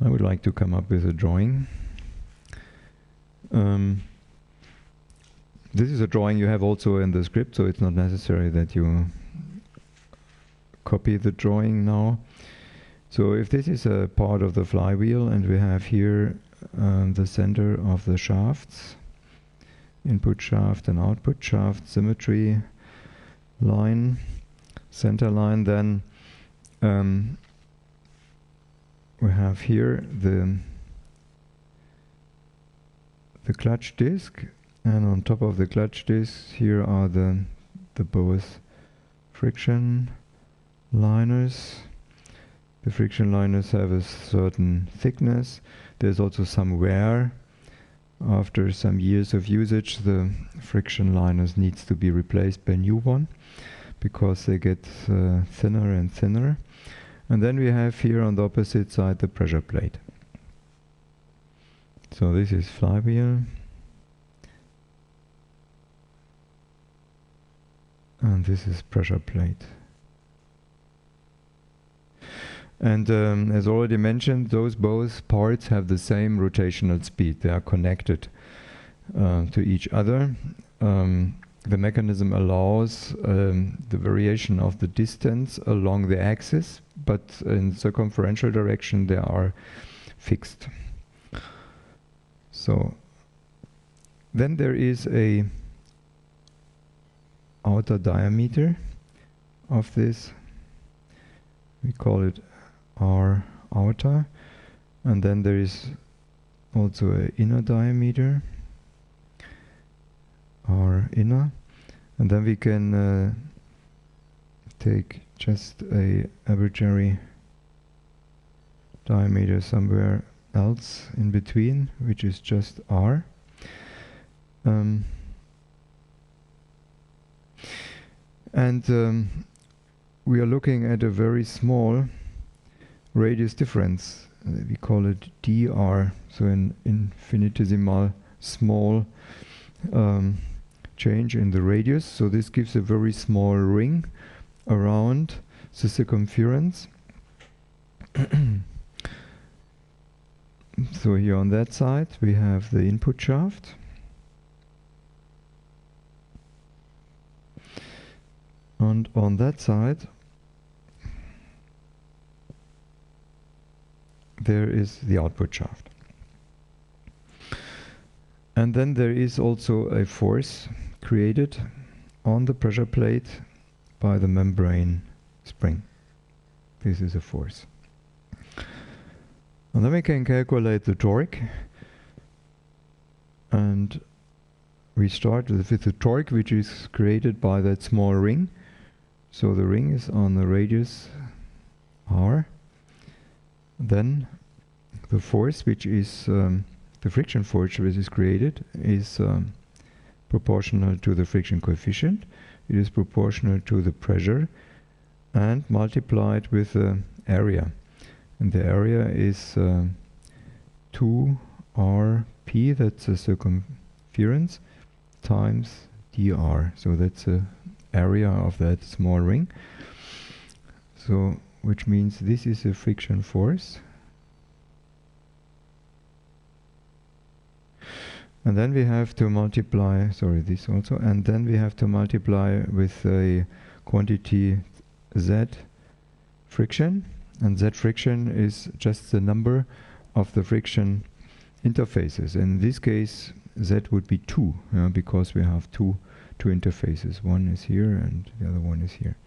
I would like to come up with a drawing. This is a drawing you have also in the script, so it's not necessary that you copy the drawing now. So if this is a part of the flywheel, and we have here the center of the shafts, input shaft and output shaft, symmetry line, center line, then we have here the clutch disc, and on top of the clutch disc here are the both friction liners. The friction liners have a certain thickness. There's also some wear. After some years of usage, the friction liners needs to be replaced by a new one because they get thinner and thinner. And then we have here on the opposite side the pressure plate. So this is flywheel. And this is pressure plate. And as already mentioned, those both parts have the same rotational speed. They are connected to each other. The mechanism allows the variation of the distance along the axis, but in circumferential direction they are fixed. So then there is a outer diameter of this. We call it R outer, and then there is also an inner diameter, R inner, and then we can take just a arbitrary diameter somewhere else in between, which is just R. We are looking at a very small radius difference. We call it dr, so an infinitesimal small change in the radius. So this gives a very small ring around the circumference. So here on that side we have the input shaft. And on that side there is the output shaft. And then there is also a force created on the pressure plate by the membrane spring. This is a force. And then we can calculate the torque. And we start with the torque, which is created by that small ring. So the ring is on the radius r. Then the force, which is the friction force which is created, is proportional to the friction coefficient. It is proportional to the pressure and multiplied with the area. And the area is 2rp, that's the circumference, times dr. So that's the area of that small ring. So, which means this is a friction force. And then we have to multiply, sorry, this also, and then we have to multiply with a quantity Z friction, and Z friction is just the number of the friction interfaces. In this case, Z would be 2, because we have two interfaces. One is here and the other one is here.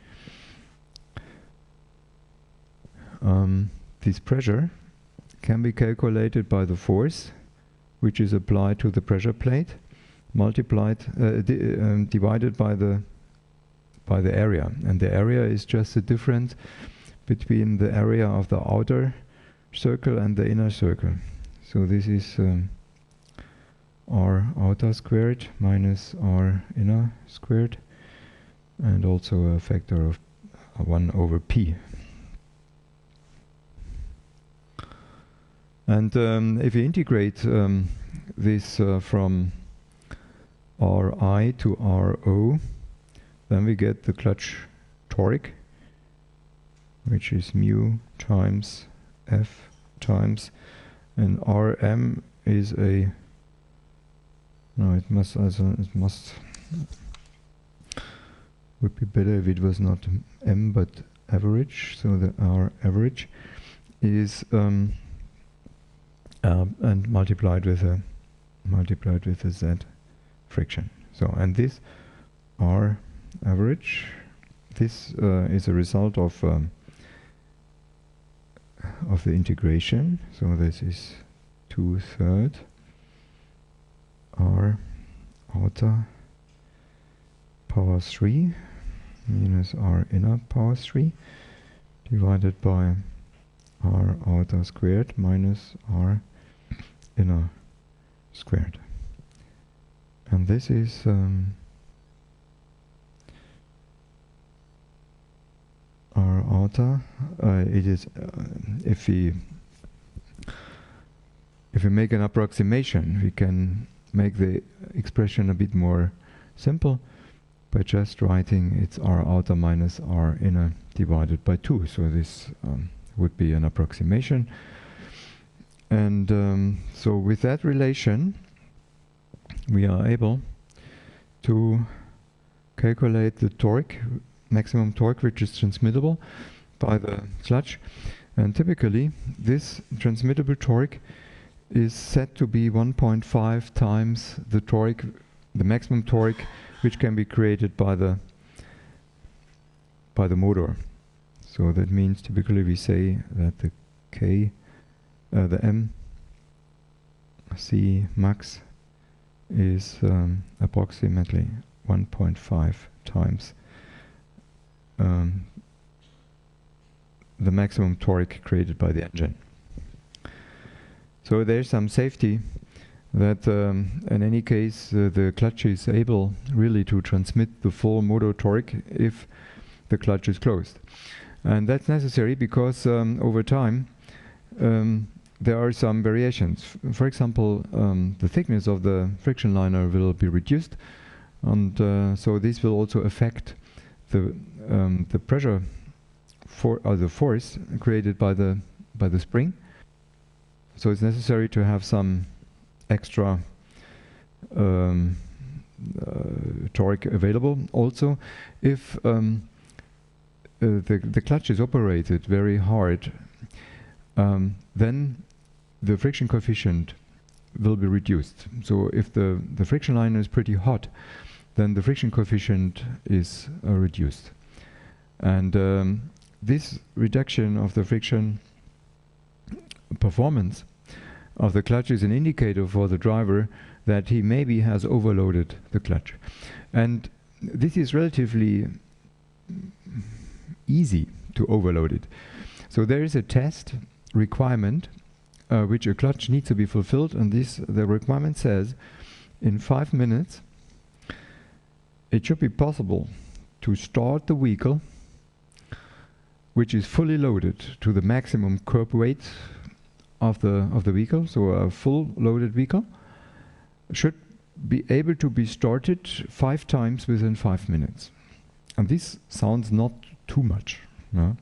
This pressure can be calculated by the force which is applied to the pressure plate, multiplied, divided by the area, and the area is just the difference between the area of the outer circle and the inner circle. So this is r outer squared minus r inner squared, and also a factor of 1 over p. And if we integrate this from Ri to Ro, then we get the clutch torque, which is mu times F times, and Rm is a, no, it must would be better if it was not m but average, so the R average is and multiplied with a Z friction. So, and this R average, this is a result of the integration. So this is 2/3 R outer power 3 minus R inner power 3 divided by R outer squared minus R inner squared. And this is R outer. It is if we make an approximation, we can make the expression a bit more simple by just writing it's R outer minus R inner divided by 2. So this would be an approximation. And so with that relation, we are able to calculate the torque, maximum torque, which is transmittable by the clutch. And typically, this transmittable torque is set to be 1.5 times the torque, the maximum torque, which can be created by the motor. So that means typically we say that the the MC max is approximately 1.5 times the maximum torque created by the engine. So there's some safety that in any case the clutch is able really to transmit the full motor torque if the clutch is closed. And that's necessary because over time there are some variations. For example, the thickness of the friction liner will be reduced, and so this will also affect the pressure or the force created by the spring. So it's necessary to have some extra torque available. Also, if the clutch is operated very hard, then the friction coefficient will be reduced. So if the friction line is pretty hot, then the friction coefficient is reduced. And this reduction of the friction performance of the clutch is an indicator for the driver that he maybe has overloaded the clutch. And this is relatively easy to overload it. So there is a test requirement which a clutch needs to be fulfilled, and the requirement says in 5 minutes it should be possible to start the vehicle which is fully loaded to the maximum curb weight of the vehicle. So a full loaded vehicle should be able to be started 5 times within 5 minutes. And this sounds not too much. No?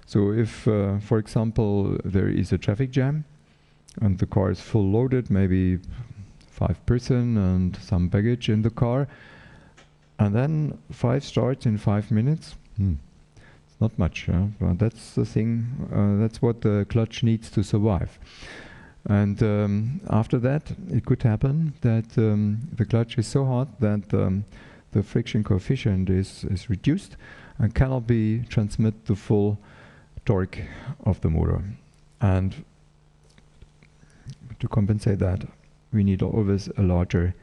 So if, for example, there is a traffic jam and the car is full loaded, maybe 5 person and some baggage in the car, and then 5 starts in 5 minutes, it's not much, but that's the thing, that's what the clutch needs to survive. And after that, it could happen that the clutch is so hot that the friction coefficient is reduced and cannot be transmit the full torque of the motor. And to compensate that, we need always a larger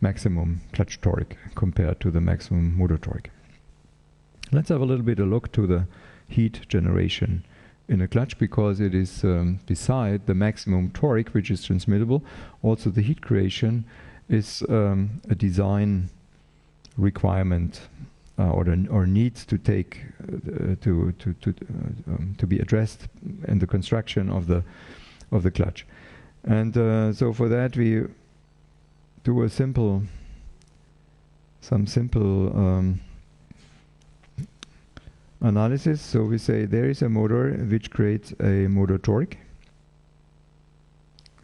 maximum clutch torque compared to the maximum motor torque. Let's have a little bit of a look to the heat generation in a clutch, because it is beside the maximum torque which is transmittable, also the heat creation is a design requirement or needs to take to be addressed in the construction of the clutch. And so for that we do some simple analysis. So we say there is a motor which creates a motor torque.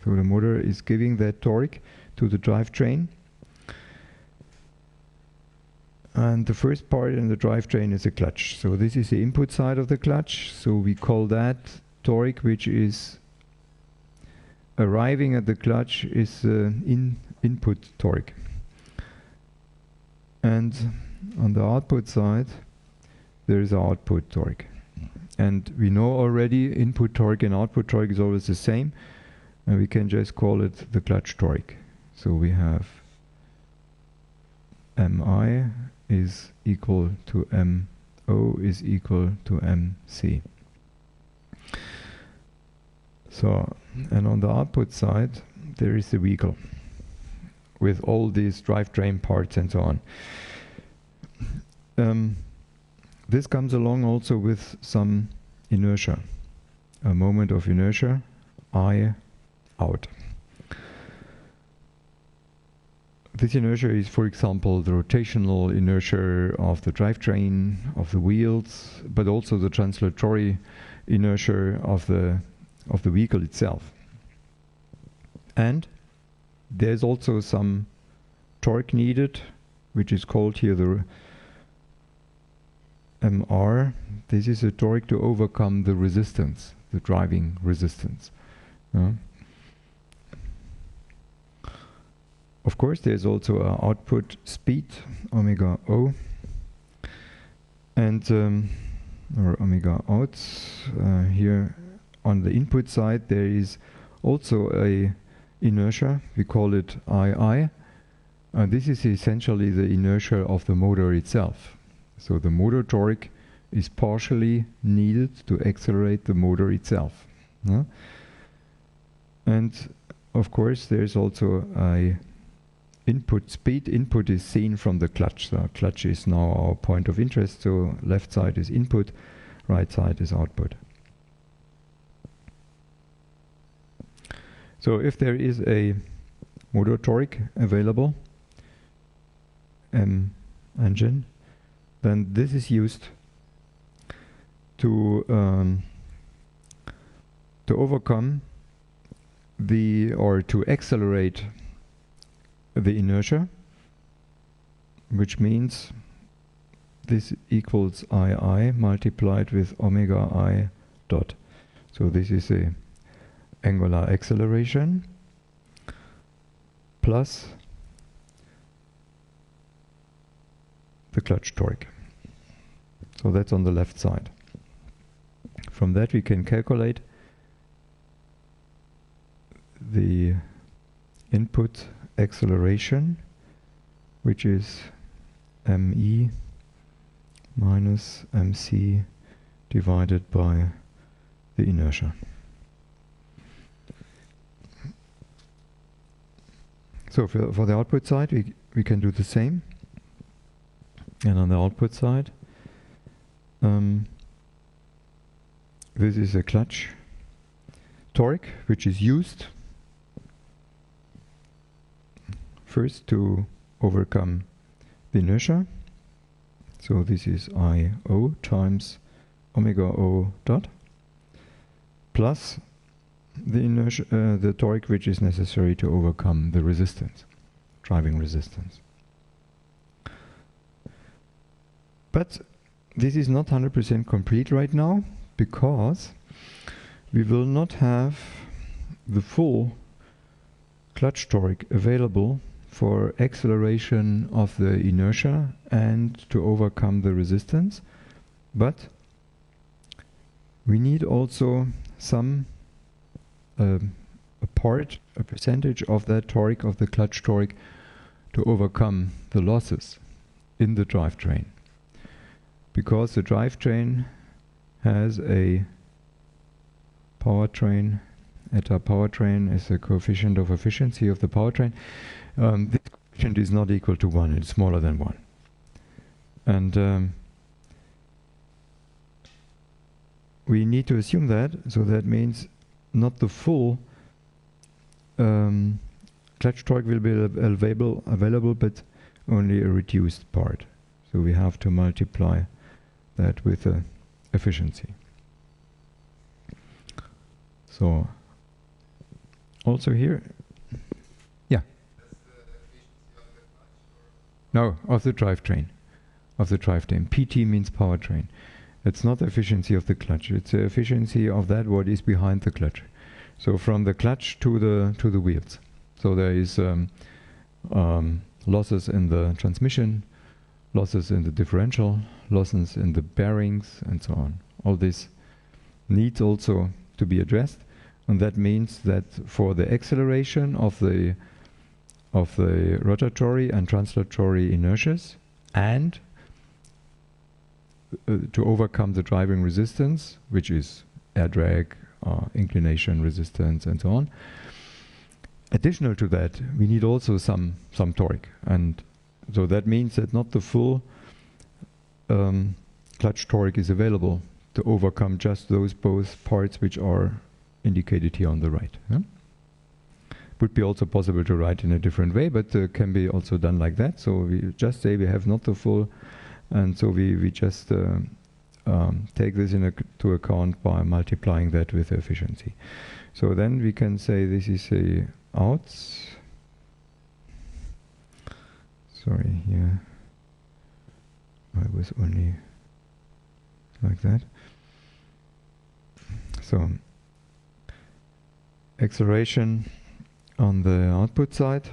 So the motor is giving that torque to the drivetrain. And the first part in the drivetrain is a clutch. So this is the input side of the clutch. So we call that torque, which is arriving at the clutch, is input torque. And on the output side, there is output torque. And we know already input torque and output torque is always the same. And we can just call it the clutch torque. So we have MI is equal to MO is equal to MC. So, and on the output side, there is the vehicle with all these drivetrain parts and so on. This comes along also with some inertia, a moment of inertia, I out. This inertia is, for example, the rotational inertia of the drivetrain, of the wheels, but also the translatory inertia of the vehicle itself. And there's also some torque needed, which is called here the MR. This is a torque to overcome the resistance, the driving resistance. Of course, there's also an output speed, omega O, and or omega out. Here on the input side, there is also a inertia. We call it II. This is essentially the inertia of the motor itself. So the motor torque is partially needed to accelerate the motor itself. And of course, there's also a input speed. Input is seen from the clutch. The clutch is now our point of interest. So left side is input, right side is output. So if there is a motor torque available, engine, then this is used to overcome or to accelerate the inertia, which means this equals II multiplied with omega I dot. So this is a angular acceleration, plus the clutch torque. So that's on the left side. From that we can calculate the input acceleration, which is me minus mc divided by the inertia. So for the output side we can do the same, and on the output side this is a clutch torque which is used first to overcome the inertia. So this is I0 times omega O dot plus the inertia, the torque which is necessary to overcome the resistance, driving resistance. But this is not 100% complete right now, because we will not have the full clutch torque available for acceleration of the inertia and to overcome the resistance, but we need also some a percentage of that torque, of the clutch torque, to overcome the losses in the drivetrain, because the drivetrain has a powertrain. Eta powertrain is the coefficient of efficiency of the powertrain. This coefficient is not equal to 1, it's smaller than 1. And we need to assume that, so that means not the full clutch torque will be available, but only a reduced part. So we have to multiply that with the efficiency. So also here, yeah. No, of the drivetrain. Of the drivetrain. PT means powertrain. It's not the efficiency of the clutch. It's the efficiency of that what is behind the clutch. So from the clutch to the wheels. So there is losses in the transmission, losses in the differential, losses in the bearings, and so on. All this needs also to be addressed, and that means that for the acceleration of the rotatory and translatory inertias, and to overcome the driving resistance, which is air drag, inclination resistance, and so on. Additional to that, we need also some torque, and so that means that not the full clutch torque is available to overcome just those both parts which are indicated here on the right. Yeah? Would be also possible to write in a different way, but can be also done like that. So we just say we have not the full, and so we just take this into account by multiplying that with efficiency. So then we can say this is a outs. Sorry, here I was only like that. So acceleration on the output side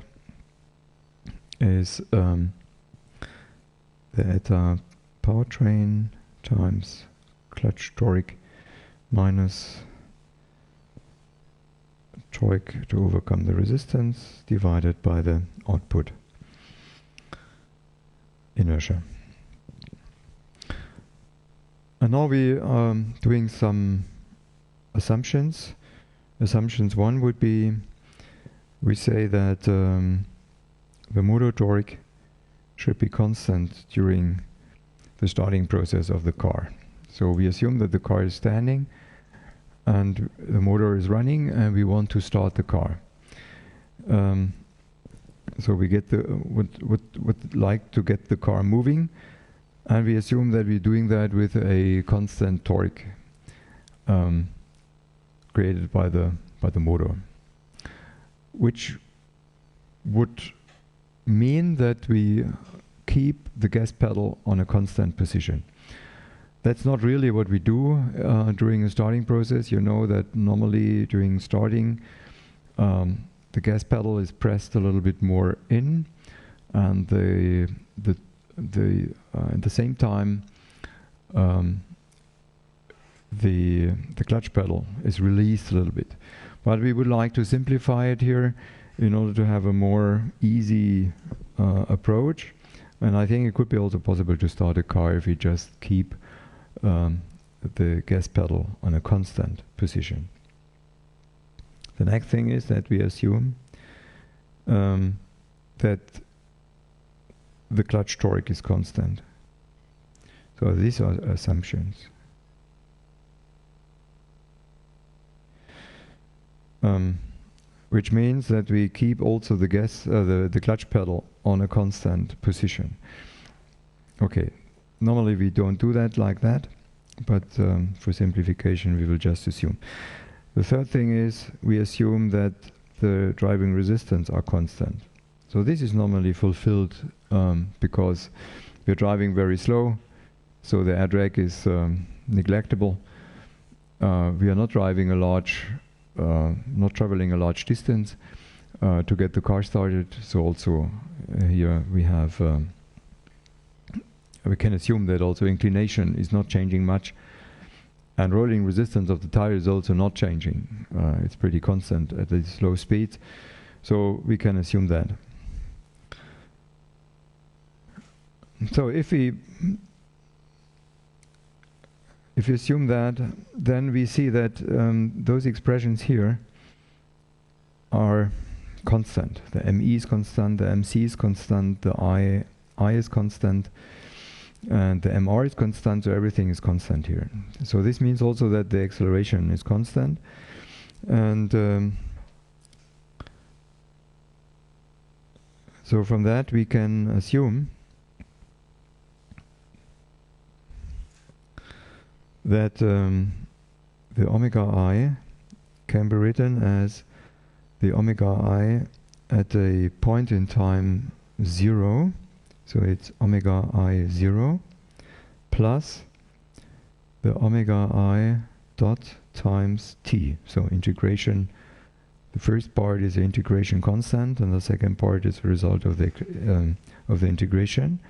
is the eta powertrain times clutch torque minus torque to overcome the resistance divided by the output inertia. And now we are doing some assumptions. Assumptions 1 would be, we say that the motor torque should be constant during the starting process of the car. So we assume that the car is standing and the motor is running, and we want to start the car. So we get would like to get the car moving, and we assume that we're doing that with a constant torque created by the motor, which would mean that we keep the gas pedal on a constant position. That's not really what we do during a starting process. You know that normally during starting the the gas pedal is pressed a little bit more in, and at the same time the clutch pedal is released a little bit. But we would like to simplify it here in order to have a more easy approach. And I think it could be also possible to start a car if we just keep the gas pedal on a constant position. The next thing is that we assume that the clutch torque is constant. So these are assumptions. Which means that we keep also the the clutch pedal on a constant position. Okay, normally we don't do that like that, but for simplification we will just assume. The third thing is we assume that the driving resistance are constant. So this is normally fulfilled because we're driving very slow, so the air drag is neglectable. We are not driving a large not traveling a large distance to get the car started, so also here we have we can assume that also inclination is not changing much, and rolling resistance of the tire is also not changing. It's pretty constant at these low speeds, so we can assume that. So if we assume that, then we see that those expressions here are constant. The ME is constant, the MC is constant, the I is constant, and the MR is constant, so everything is constant here. So this means also that the acceleration is constant, and so from that we can assume that the omega I can be written as the omega I at a point in time 0, so it's omega I 0 plus the omega I dot times t. So integration, the first part is the integration constant, and the second part is the result of the integration.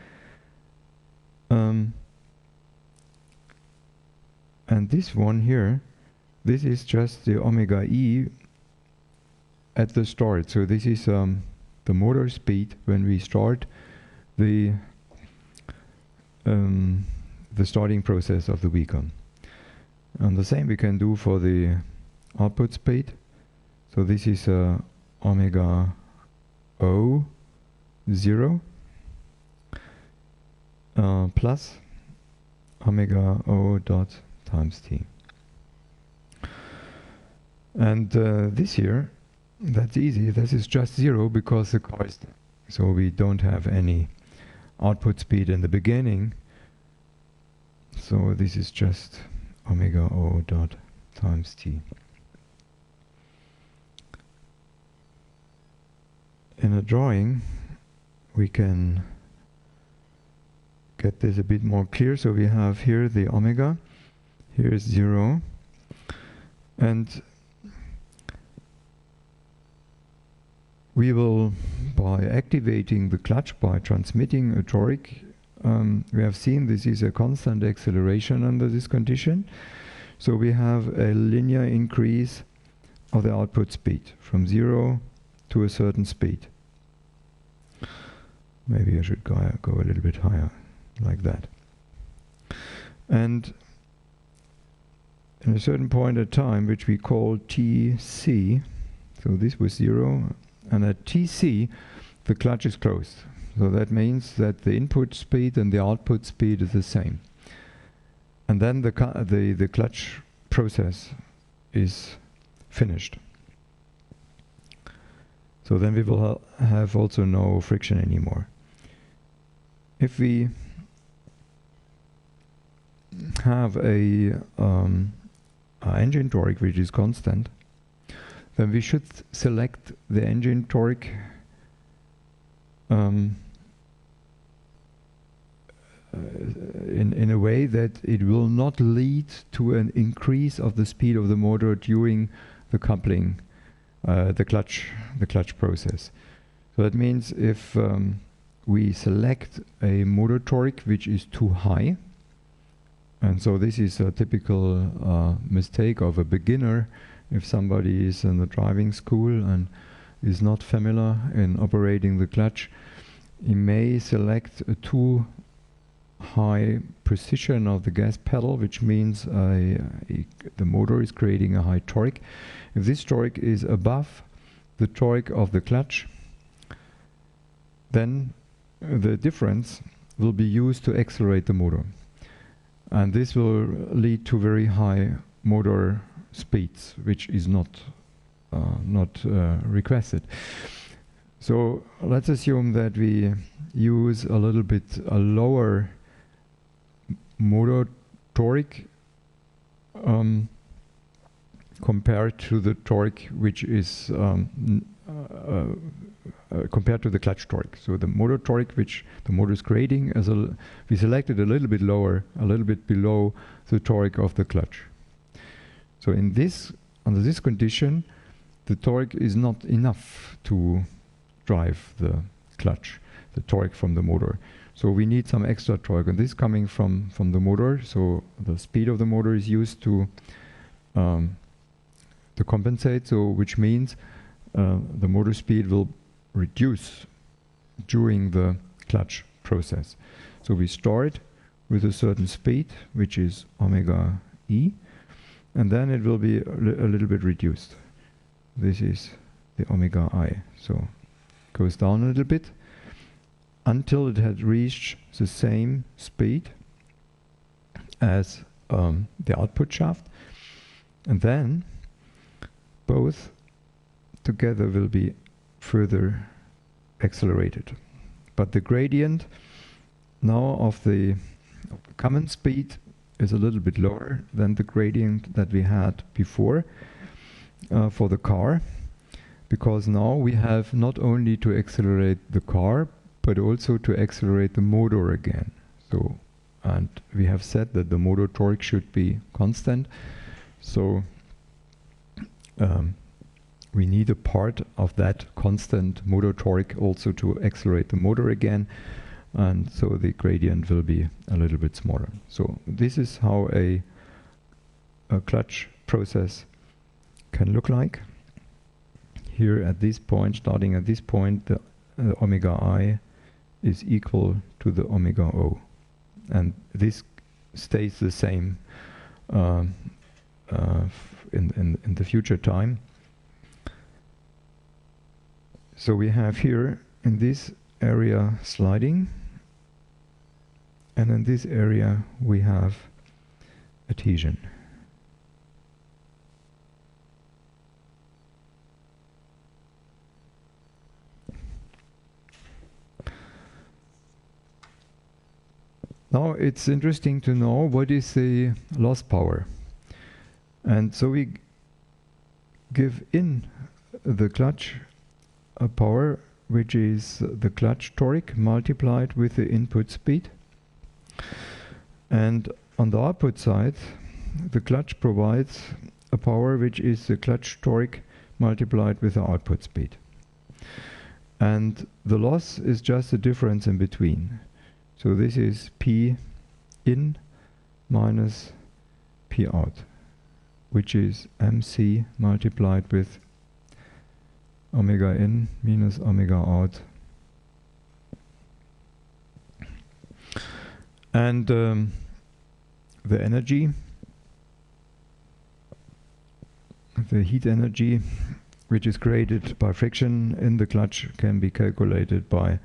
And this one here, this is just the omega E at the start. So this is the motor speed when we start the starting process of the vehicle. And the same we can do for the output speed. So this is omega O 0 plus omega O dot times t. And this here, that's easy. This is just 0 because the car is, so we don't have any output speed in the beginning. So this is just omega O dot times t. In a drawing, we can get this a bit more clear. So we have here the omega. Here is 0, and we will, by activating the clutch, by transmitting a torque, we have seen this is a constant acceleration under this condition. So we have a linear increase of the output speed from 0 to a certain speed. Maybe I should go a little bit higher, like that. And in a certain point at time, which we call TC, so this was 0, and at TC the clutch is closed. So that means that the input speed and the output speed is the same. And then the clutch process is finished. So then we will have also no friction anymore. If we have a engine torque which is constant, then we should select the engine torque in a way that it will not lead to an increase of the speed of the motor during the coupling the clutch process. So that means if we select a motor torque which is too high, and so this is a typical mistake of a beginner. If somebody is in the driving school and is not familiar in operating the clutch, he may select a too high precision of the gas pedal, which means the motor is creating a high torque. If this torque is above the torque of the clutch, then the difference will be used to accelerate the motor. And this will lead to very high motor speeds, which is not requested. So let's assume that we use a little bit a lower motor torque compared to the torque which is compared to the clutch torque. So the motor torque which the motor is creating, we selected a little bit lower, a little bit below the torque of the clutch. So in this, under this condition, the torque is not enough to drive the clutch, the torque from the motor. So we need some extra torque, and this coming from the motor. So the speed of the motor is used to compensate. So which means the motor speed will reduce during the clutch process. So we start with a certain speed, which is omega e, and then it will be a little bit reduced. This is the omega I. So it goes down a little bit until it has reached the same speed as the output shaft, and then both together will be further accelerated. But the gradient now of the common speed is a little bit lower than the gradient that we had before for the car, because now we have not only to accelerate the car but also to accelerate the motor again. So, and we have said that the motor torque should be constant, so we need a part of that constant motor torque also to accelerate the motor again, and so the gradient will be a little bit smaller. So this is how a clutch process can look like. Here at this point, starting at this point, the omega I is equal to the omega O, and this stays the same in the future time. So we have here in this area sliding, and in this area we have adhesion. Now it's interesting to know what is the loss power. And so we give in the clutch a power which is the clutch torque multiplied with the input speed. And on the output side, the clutch provides a power which is the clutch torque multiplied with the output speed. And the loss is just the difference in between. So this is P in minus P out, which is MC multiplied with omega in minus omega out. And the energy, the heat energy, which is created by friction in the clutch, can be calculated by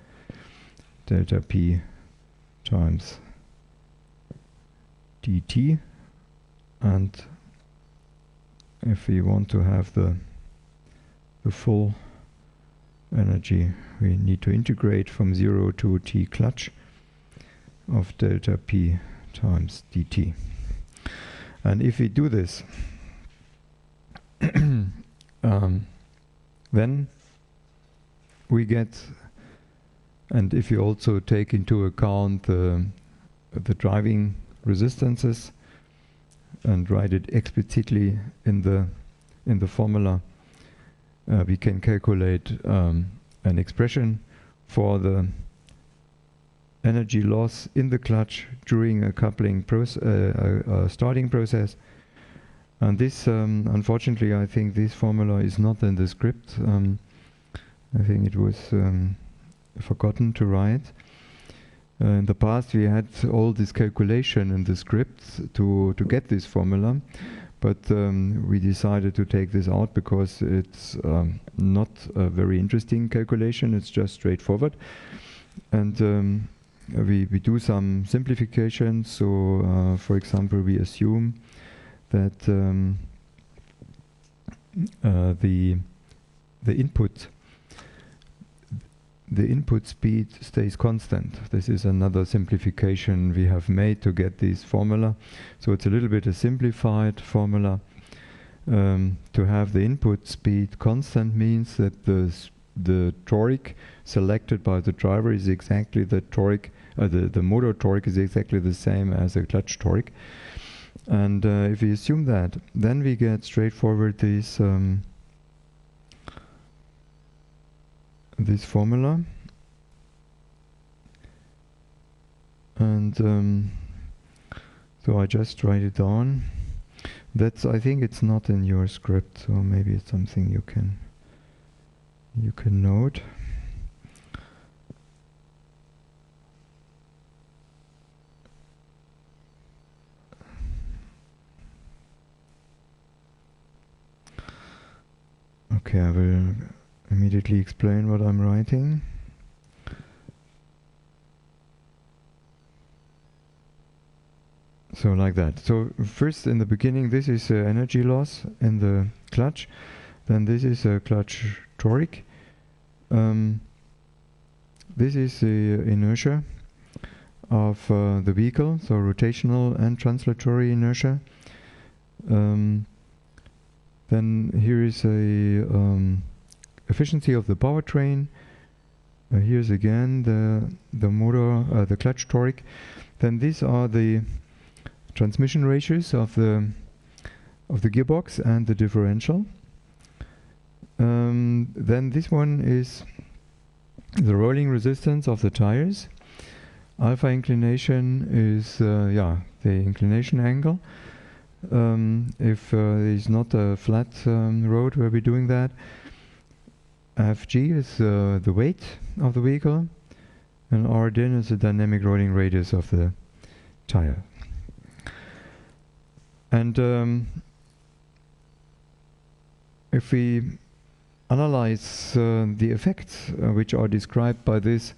delta P times dt. And if we want to have the full energy, we need to integrate from 0 to T clutch of delta P times dt. And if we do this, then we get, and if you also take into account the driving resistances and write it explicitly in the formula, we can calculate an expression for the energy loss in the clutch during a coupling starting process. And this, unfortunately, I think this formula is not in the script. I think it was forgotten to write. In the past we had all this calculation in the scripts to get this formula, but we decided to take this out because it's not a very interesting calculation, it's just straightforward. And we do some simplifications. So for example, we assume that the input speed stays constant. This is another simplification we have made to get this formula. So it's a little bit a simplified formula. To have the input speed constant means that the torque selected by the driver is exactly the torque, the motor torque is exactly the same as the clutch torque. And if we assume that, then we get straightforward this this formula. And so I just write it down. That's, I think it's not in your script, so maybe it's something you can note. Okay, I will immediately explain what I'm writing. So like that. So first, in the beginning, this is energy loss in the clutch. Then this is a clutch torque. This is the inertia of the vehicle, so rotational and translatory inertia. Then here is a efficiency of the powertrain. Here's again the motor, the clutch torque. Then these are the transmission ratios of the gearbox and the differential. Then this one is the rolling resistance of the tires. Alpha inclination is the inclination angle. If there is not a flat road where we're doing that. Fg is the weight of the vehicle, and Rd is the dynamic rolling radius of the tire. And if we analyze the effects which are described by this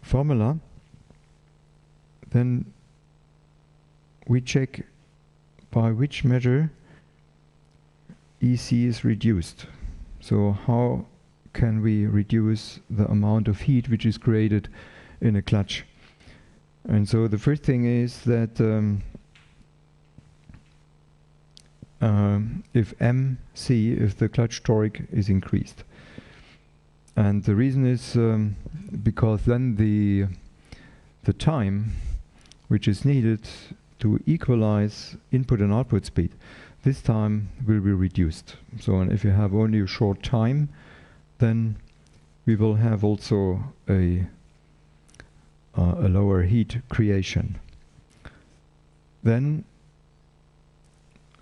formula, then we check by which measure EC is reduced. So how can we reduce the amount of heat which is created in a clutch? And so the first thing is that if MC, if the clutch torque is increased. And the reason is because then the time which is needed to equalize input and output speed, this time will be reduced. So if you have only a short time, then we will have also a lower heat creation. Then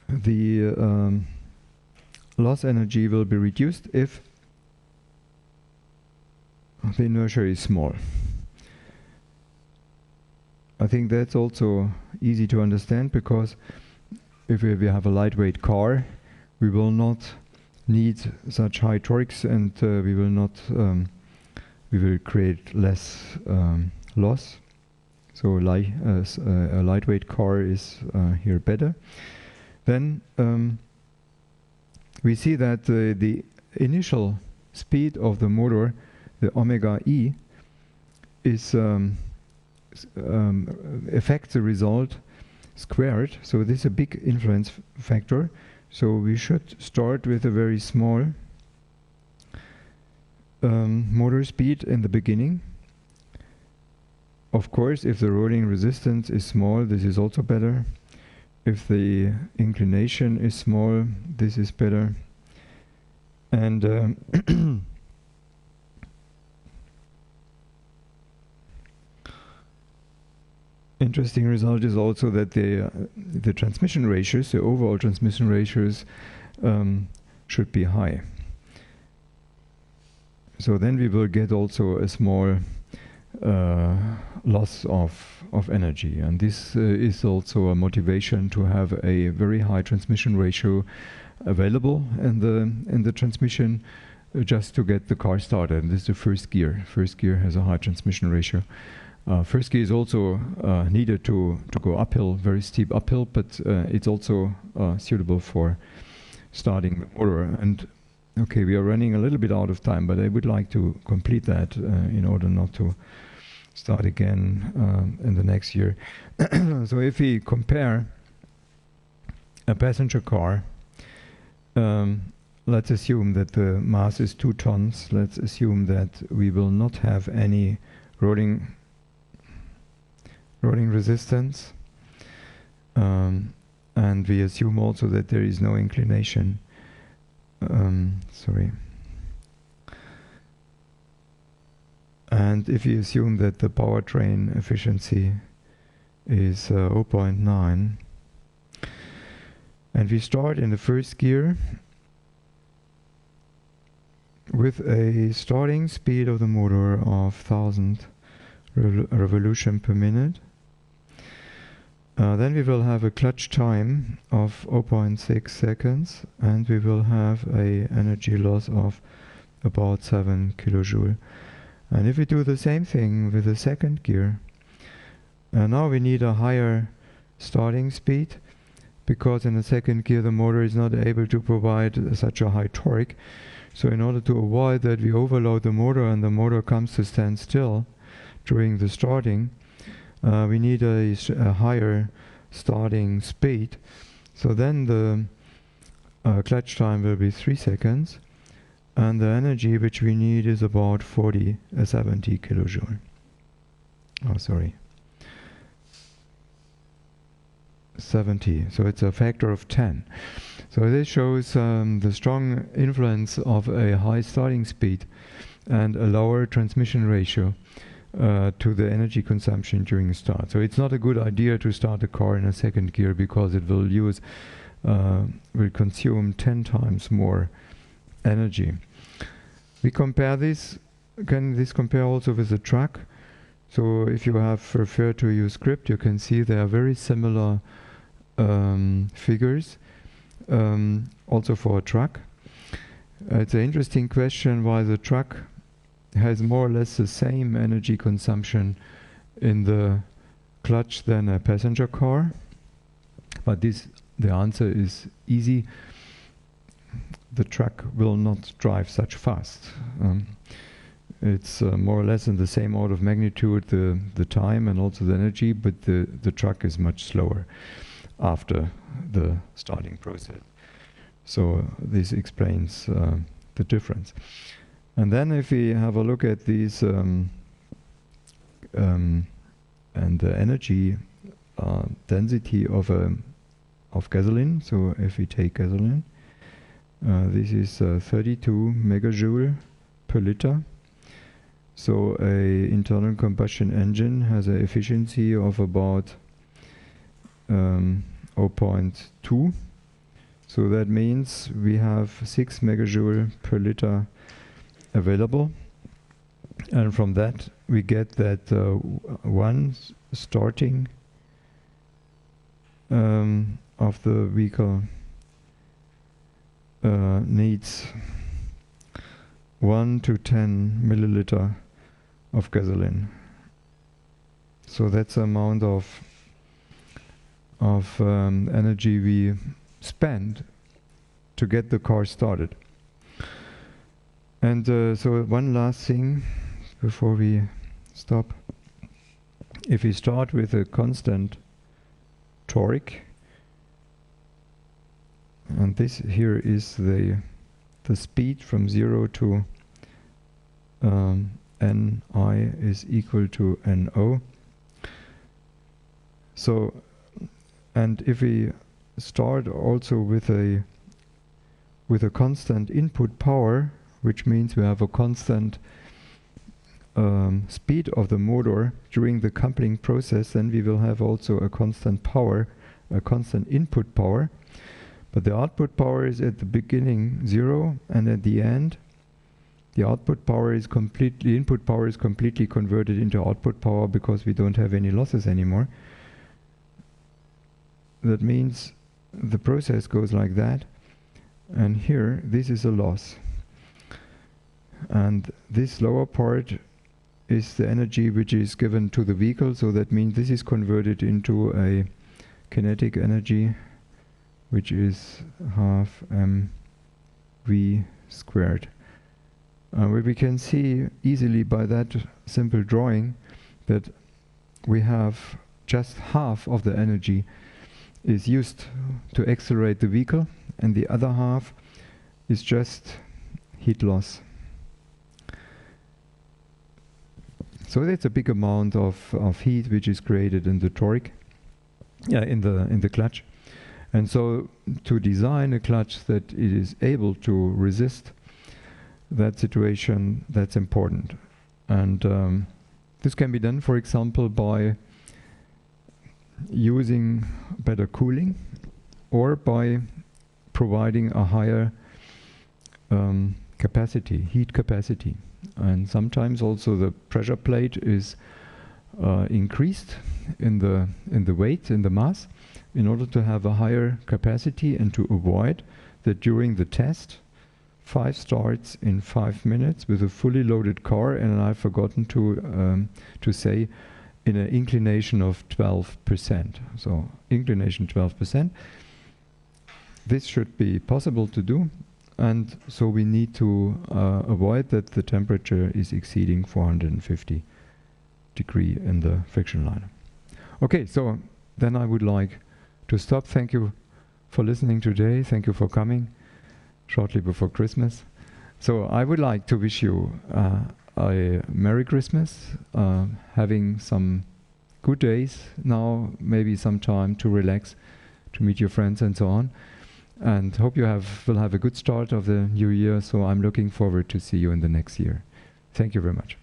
the loss energy will be reduced if the inertia is small. I think that's also easy to understand, because if we have a lightweight car, we will not need such high torques, and we will create less loss. So a lightweight car is here better. Then we see that the initial speed of the motor, the omega E, is affects the result squared. So this is a big influence factor. So we should start with a very small motor speed in the beginning. Of course, if the rolling resistance is small, this is also better. If the inclination is small, this is better. And interesting result is also that the transmission ratios, the overall transmission ratios, should be high. So then we will get also a small loss of energy, and this is also a motivation to have a very high transmission ratio available in the transmission, just to get the car started. And this is the first gear. First gear has a high transmission ratio. First gear is also needed to go uphill, very steep uphill, but it's also suitable for starting the motor. And okay, we are running a little bit out of time, but I would like to complete that in order not to start again in the next year. So if we compare a passenger car, let's assume that the mass is 2 tons. Let's assume that we will not have any rolling resistance, and we assume also that there is no inclination. Sorry. And if you assume that the powertrain efficiency is 0.9, and we start in the first gear with a starting speed of the motor of 1000 revolution per minute, then we will have a clutch time of 0.6 seconds, and we will have a energy loss of about 7 kilojoule. And if we do the same thing with the second gear, now we need a higher starting speed, because in the second gear the motor is not able to provide such a high torque. So in order to avoid that we overload the motor and the motor comes to stand still during the starting, we need a higher starting speed. So then the clutch time will be 3 seconds, and the energy which we need is about 70 kilojoule. Oh, sorry. 70. So it's a factor of 10. So this shows the strong influence of a high starting speed and a lower transmission ratio to the energy consumption during the start. So it's not a good idea to start a car in a second gear, because it will will consume 10 times more energy. We compare this. Can this compare also with a truck? So if you have referred to your script, you can see they are very similar figures, also for a truck. It's an interesting question why the truck has more or less the same energy consumption in the clutch than a passenger car. But the answer is easy. The truck will not drive such fast. It's more or less in the same order of magnitude, the time and also the energy, but the truck is much slower after the starting process. So this explains the difference. And then if we have a look at these and the energy density of gasoline, so if we take gasoline, this is 32 megajoule per liter. So a internal combustion engine has an efficiency of about 0.2. So that means we have 6 megajoule per liter available. And from that we get that one starting of the vehicle needs 1 to 10 milliliter of gasoline. So that's the amount of energy we spend to get the car started. And so one last thing before we stop. If we start with a constant torque, and this here is the speed from 0 to Ni is equal to No. So, and if we start also with a with a constant input power, which means we have a constant speed of the motor during the coupling process, then we will have also a constant power, a constant input power. But the output power is at the beginning 0, and at the end the output power is completely, input power is completely converted into output power because we don't have any losses anymore. That means the process goes like that, and here this is a loss. And this lower part is the energy which is given to the vehicle, so that means this is converted into a kinetic energy, which is half mv squared. Where we can see easily by that simple drawing that we have just half of the energy is used to accelerate the vehicle, and the other half is just heat loss. So that's a big amount of heat which is created in the torque, in the clutch. And so to design a clutch that it is able to resist that situation, that's important. And this can be done, for example, by using better cooling or by providing a higher capacity, heat capacity. And sometimes also the pressure plate is increased in the weight, in the mass, in order to have a higher capacity and to avoid that during the test 5 starts in 5 minutes with a fully loaded car, and I've forgotten to say in an inclination of 12%. So inclination 12%. This should be possible to do, and so we need to avoid that the temperature is exceeding 450 degree in the friction liner. Okay, so then I would like to stop. Thank you for listening today. Thank you for coming shortly before Christmas. So I would like to wish you a Merry Christmas, having some good days now, maybe some time to relax, to meet your friends and so on. And hope you will have a good start of the new year. So I'm looking forward to see you in the next year. Thank you very much.